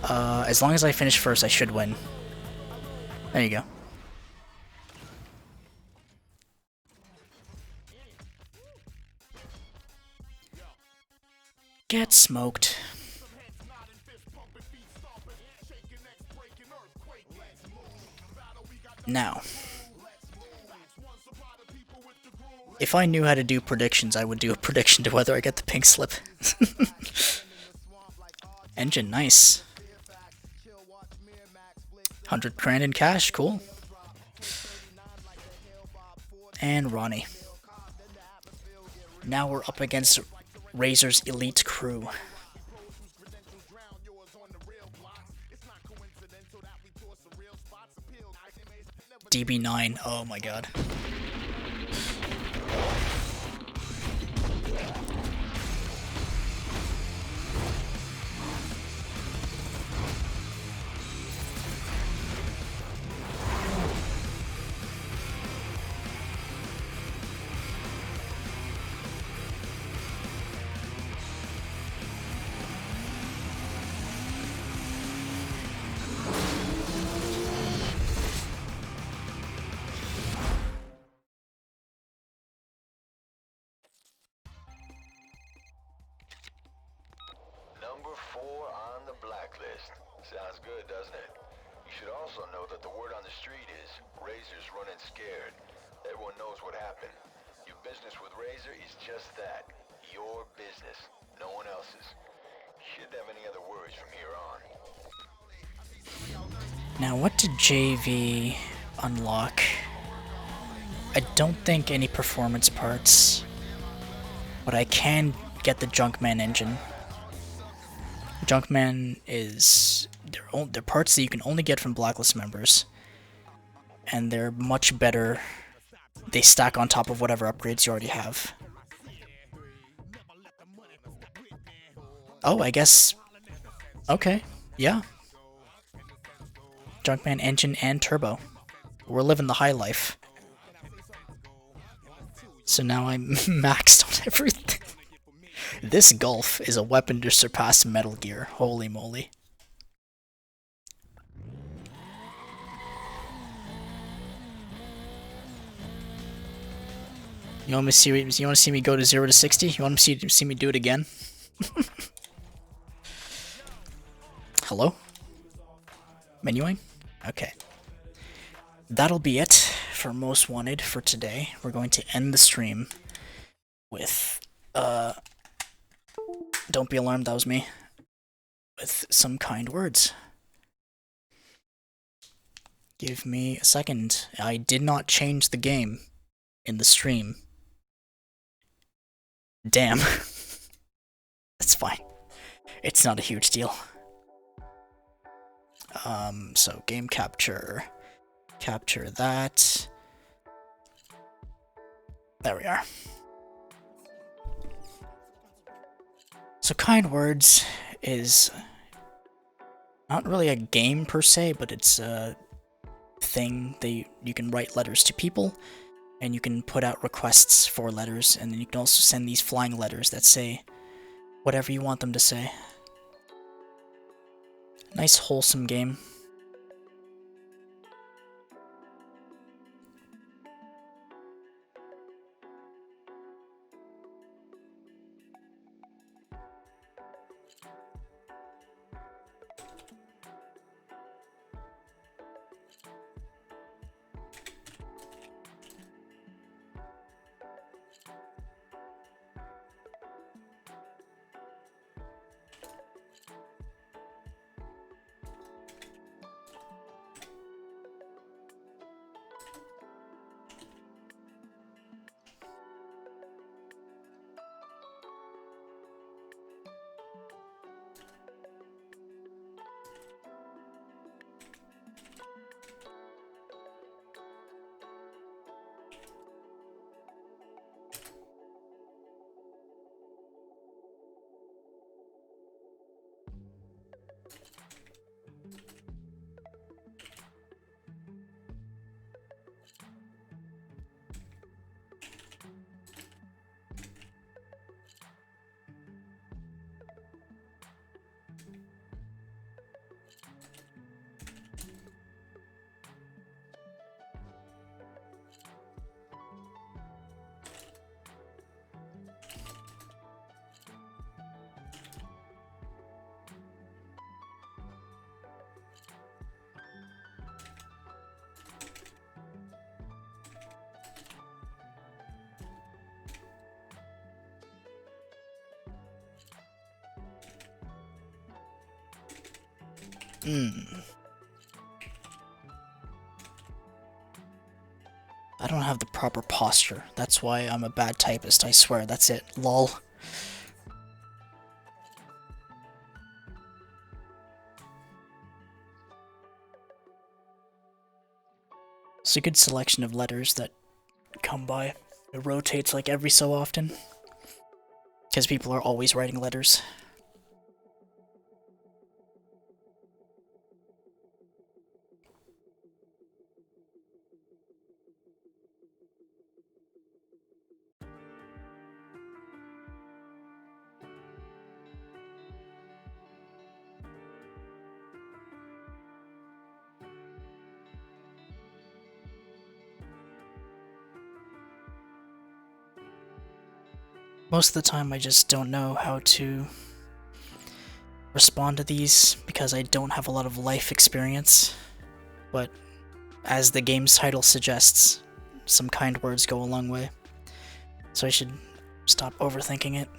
As long as I finish first, I should win. There you go. Get smoked. Now, if I knew how to do predictions, I would do a prediction to whether I get the pink slip. Engine, nice. 100 grand in cash, cool. And Ronnie. Now we're up against Razor's elite crew. DB9, oh my god. Number 4 on the blacklist. Sounds good, doesn't it? You should also know that the word on the street is Razor's running scared. Everyone knows what happened. Your business with Razor is just that. Your business. No one else's. Shouldn't have any other worries from here on. Now, what did JV unlock? I don't think any performance parts, but I can get the Junkman engine. Junkman is they're parts that you can only get from Blacklist members, and they're much better. They stack on top of whatever upgrades you already have. Oh, I guess. Okay, yeah. Junkman engine and turbo. We're living the high life. So now I'm maxed on everything. This Gulf is a weapon to surpass Metal Gear. Holy moly. You want to see me go to 0 to 60? You want to see me do it again? Hello? Menuing? Okay. That'll be it for Most Wanted for today. We're going to end the stream with, don't be alarmed, that was me. With some kind words. Give me a second. I did not change the game in the stream. Damn. That's fine. It's not a huge deal. So game capture. Capture that. There we are. So kind words is not really a game per se, but it's a thing that you can write letters to people, and you can put out requests for letters, and then you can also send these flying letters that say whatever you want them to say. Nice wholesome game. I don't have the proper posture. That's why I'm a bad typist, I swear. That's it. Lol. It's a good selection of letters that come by. It rotates like every so often. Because people are always writing letters. Most of the time I just don't know how to respond to these because I don't have a lot of life experience. But as the game's title suggests, some kind words go a long way. So I should stop overthinking it.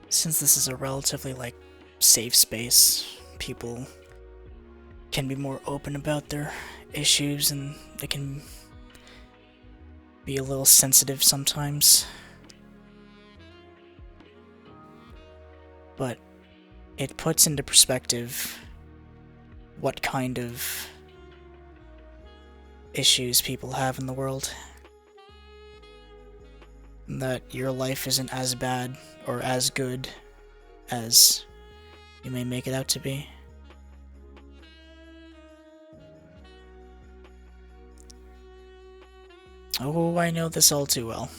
Since this is a relatively, like, safe space, people can be more open about their issues and they can be a little sensitive sometimes. But it puts into perspective what kind of issues people have in the world. And that your life isn't as bad or as good as you may make it out to be. Oh, I know this all too well.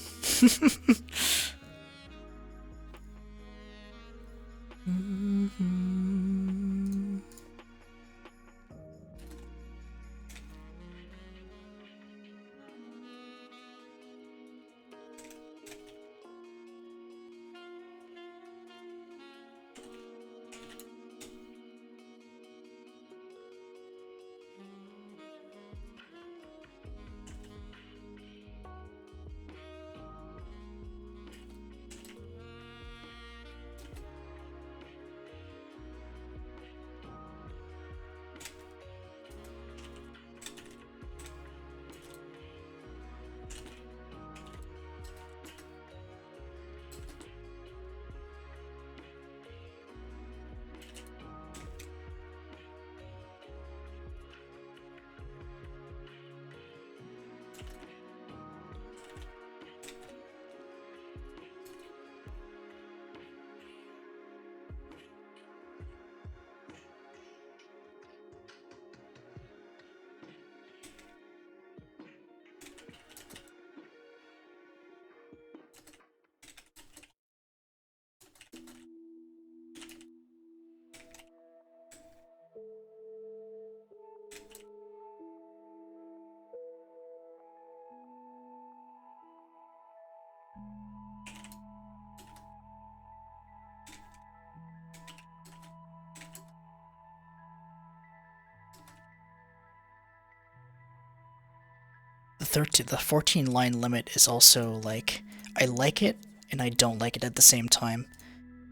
The 14 line limit is also like, I like it and I don't like it at the same time.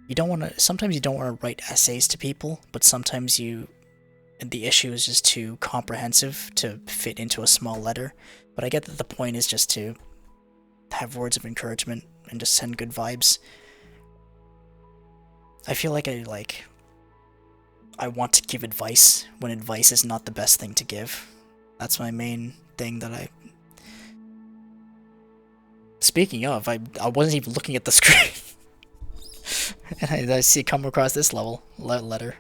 You don't want to, sometimes you don't want to write essays to people, but sometimes the issue is just too comprehensive to fit into a small letter. But I get that the point is just to have words of encouragement and just send good vibes. I feel like I want to give advice when advice is not the best thing to give. That's my main thing that I... Speaking of, I wasn't even looking at the screen. And I see it come across this letter.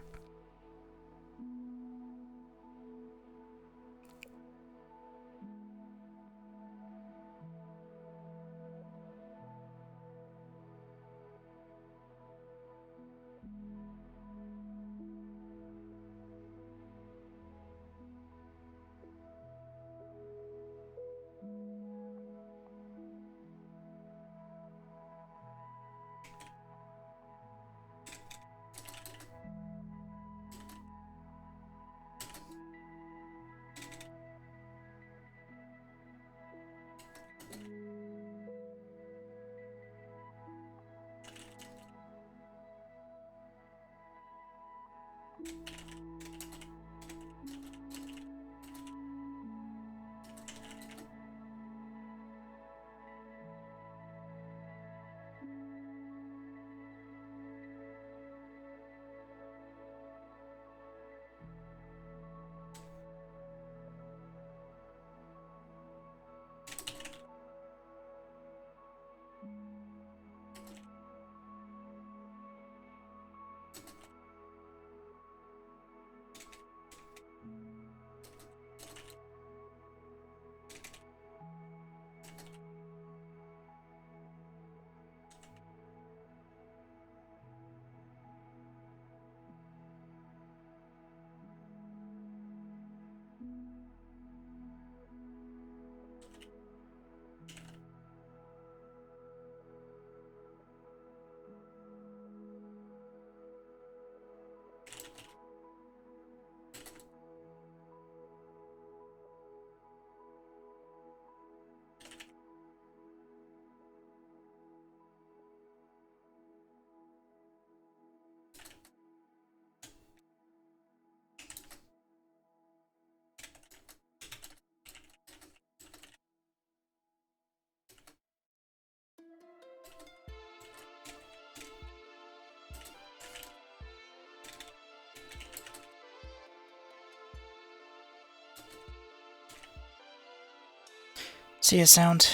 See ya, sound.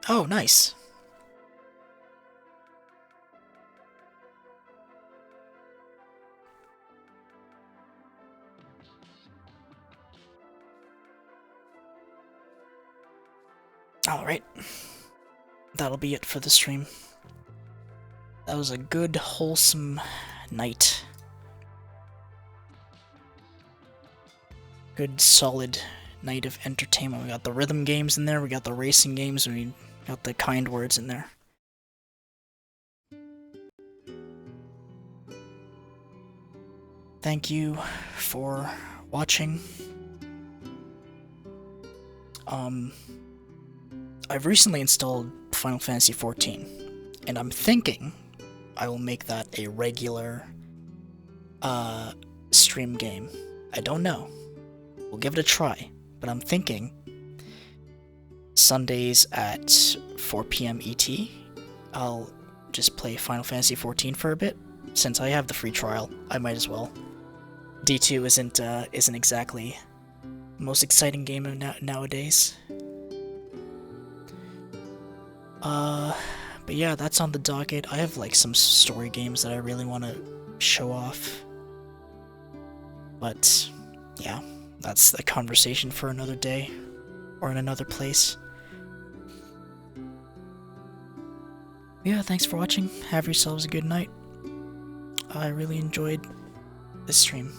Oh, nice. Alright. That'll be it for the stream. That was a good, wholesome night. Good, solid night of entertainment. We got the rhythm games in there, we got the racing games, and we got the kind words in there. Thank you for watching. I've recently installed Final Fantasy XIV, and I'm thinking I will make that a regular stream game. I don't know. We'll give it a try, but I'm thinking Sundays at 4 p.m. ET, I'll just play Final Fantasy XIV for a bit. Since I have the free trial, I might as well. D2 isn't exactly the most exciting game nowadays. But yeah, that's on the docket. I have like some story games that I really want to show off. But yeah, that's the conversation for another day or in another place. Yeah, thanks for watching. Have yourselves a good night. I really enjoyed this stream.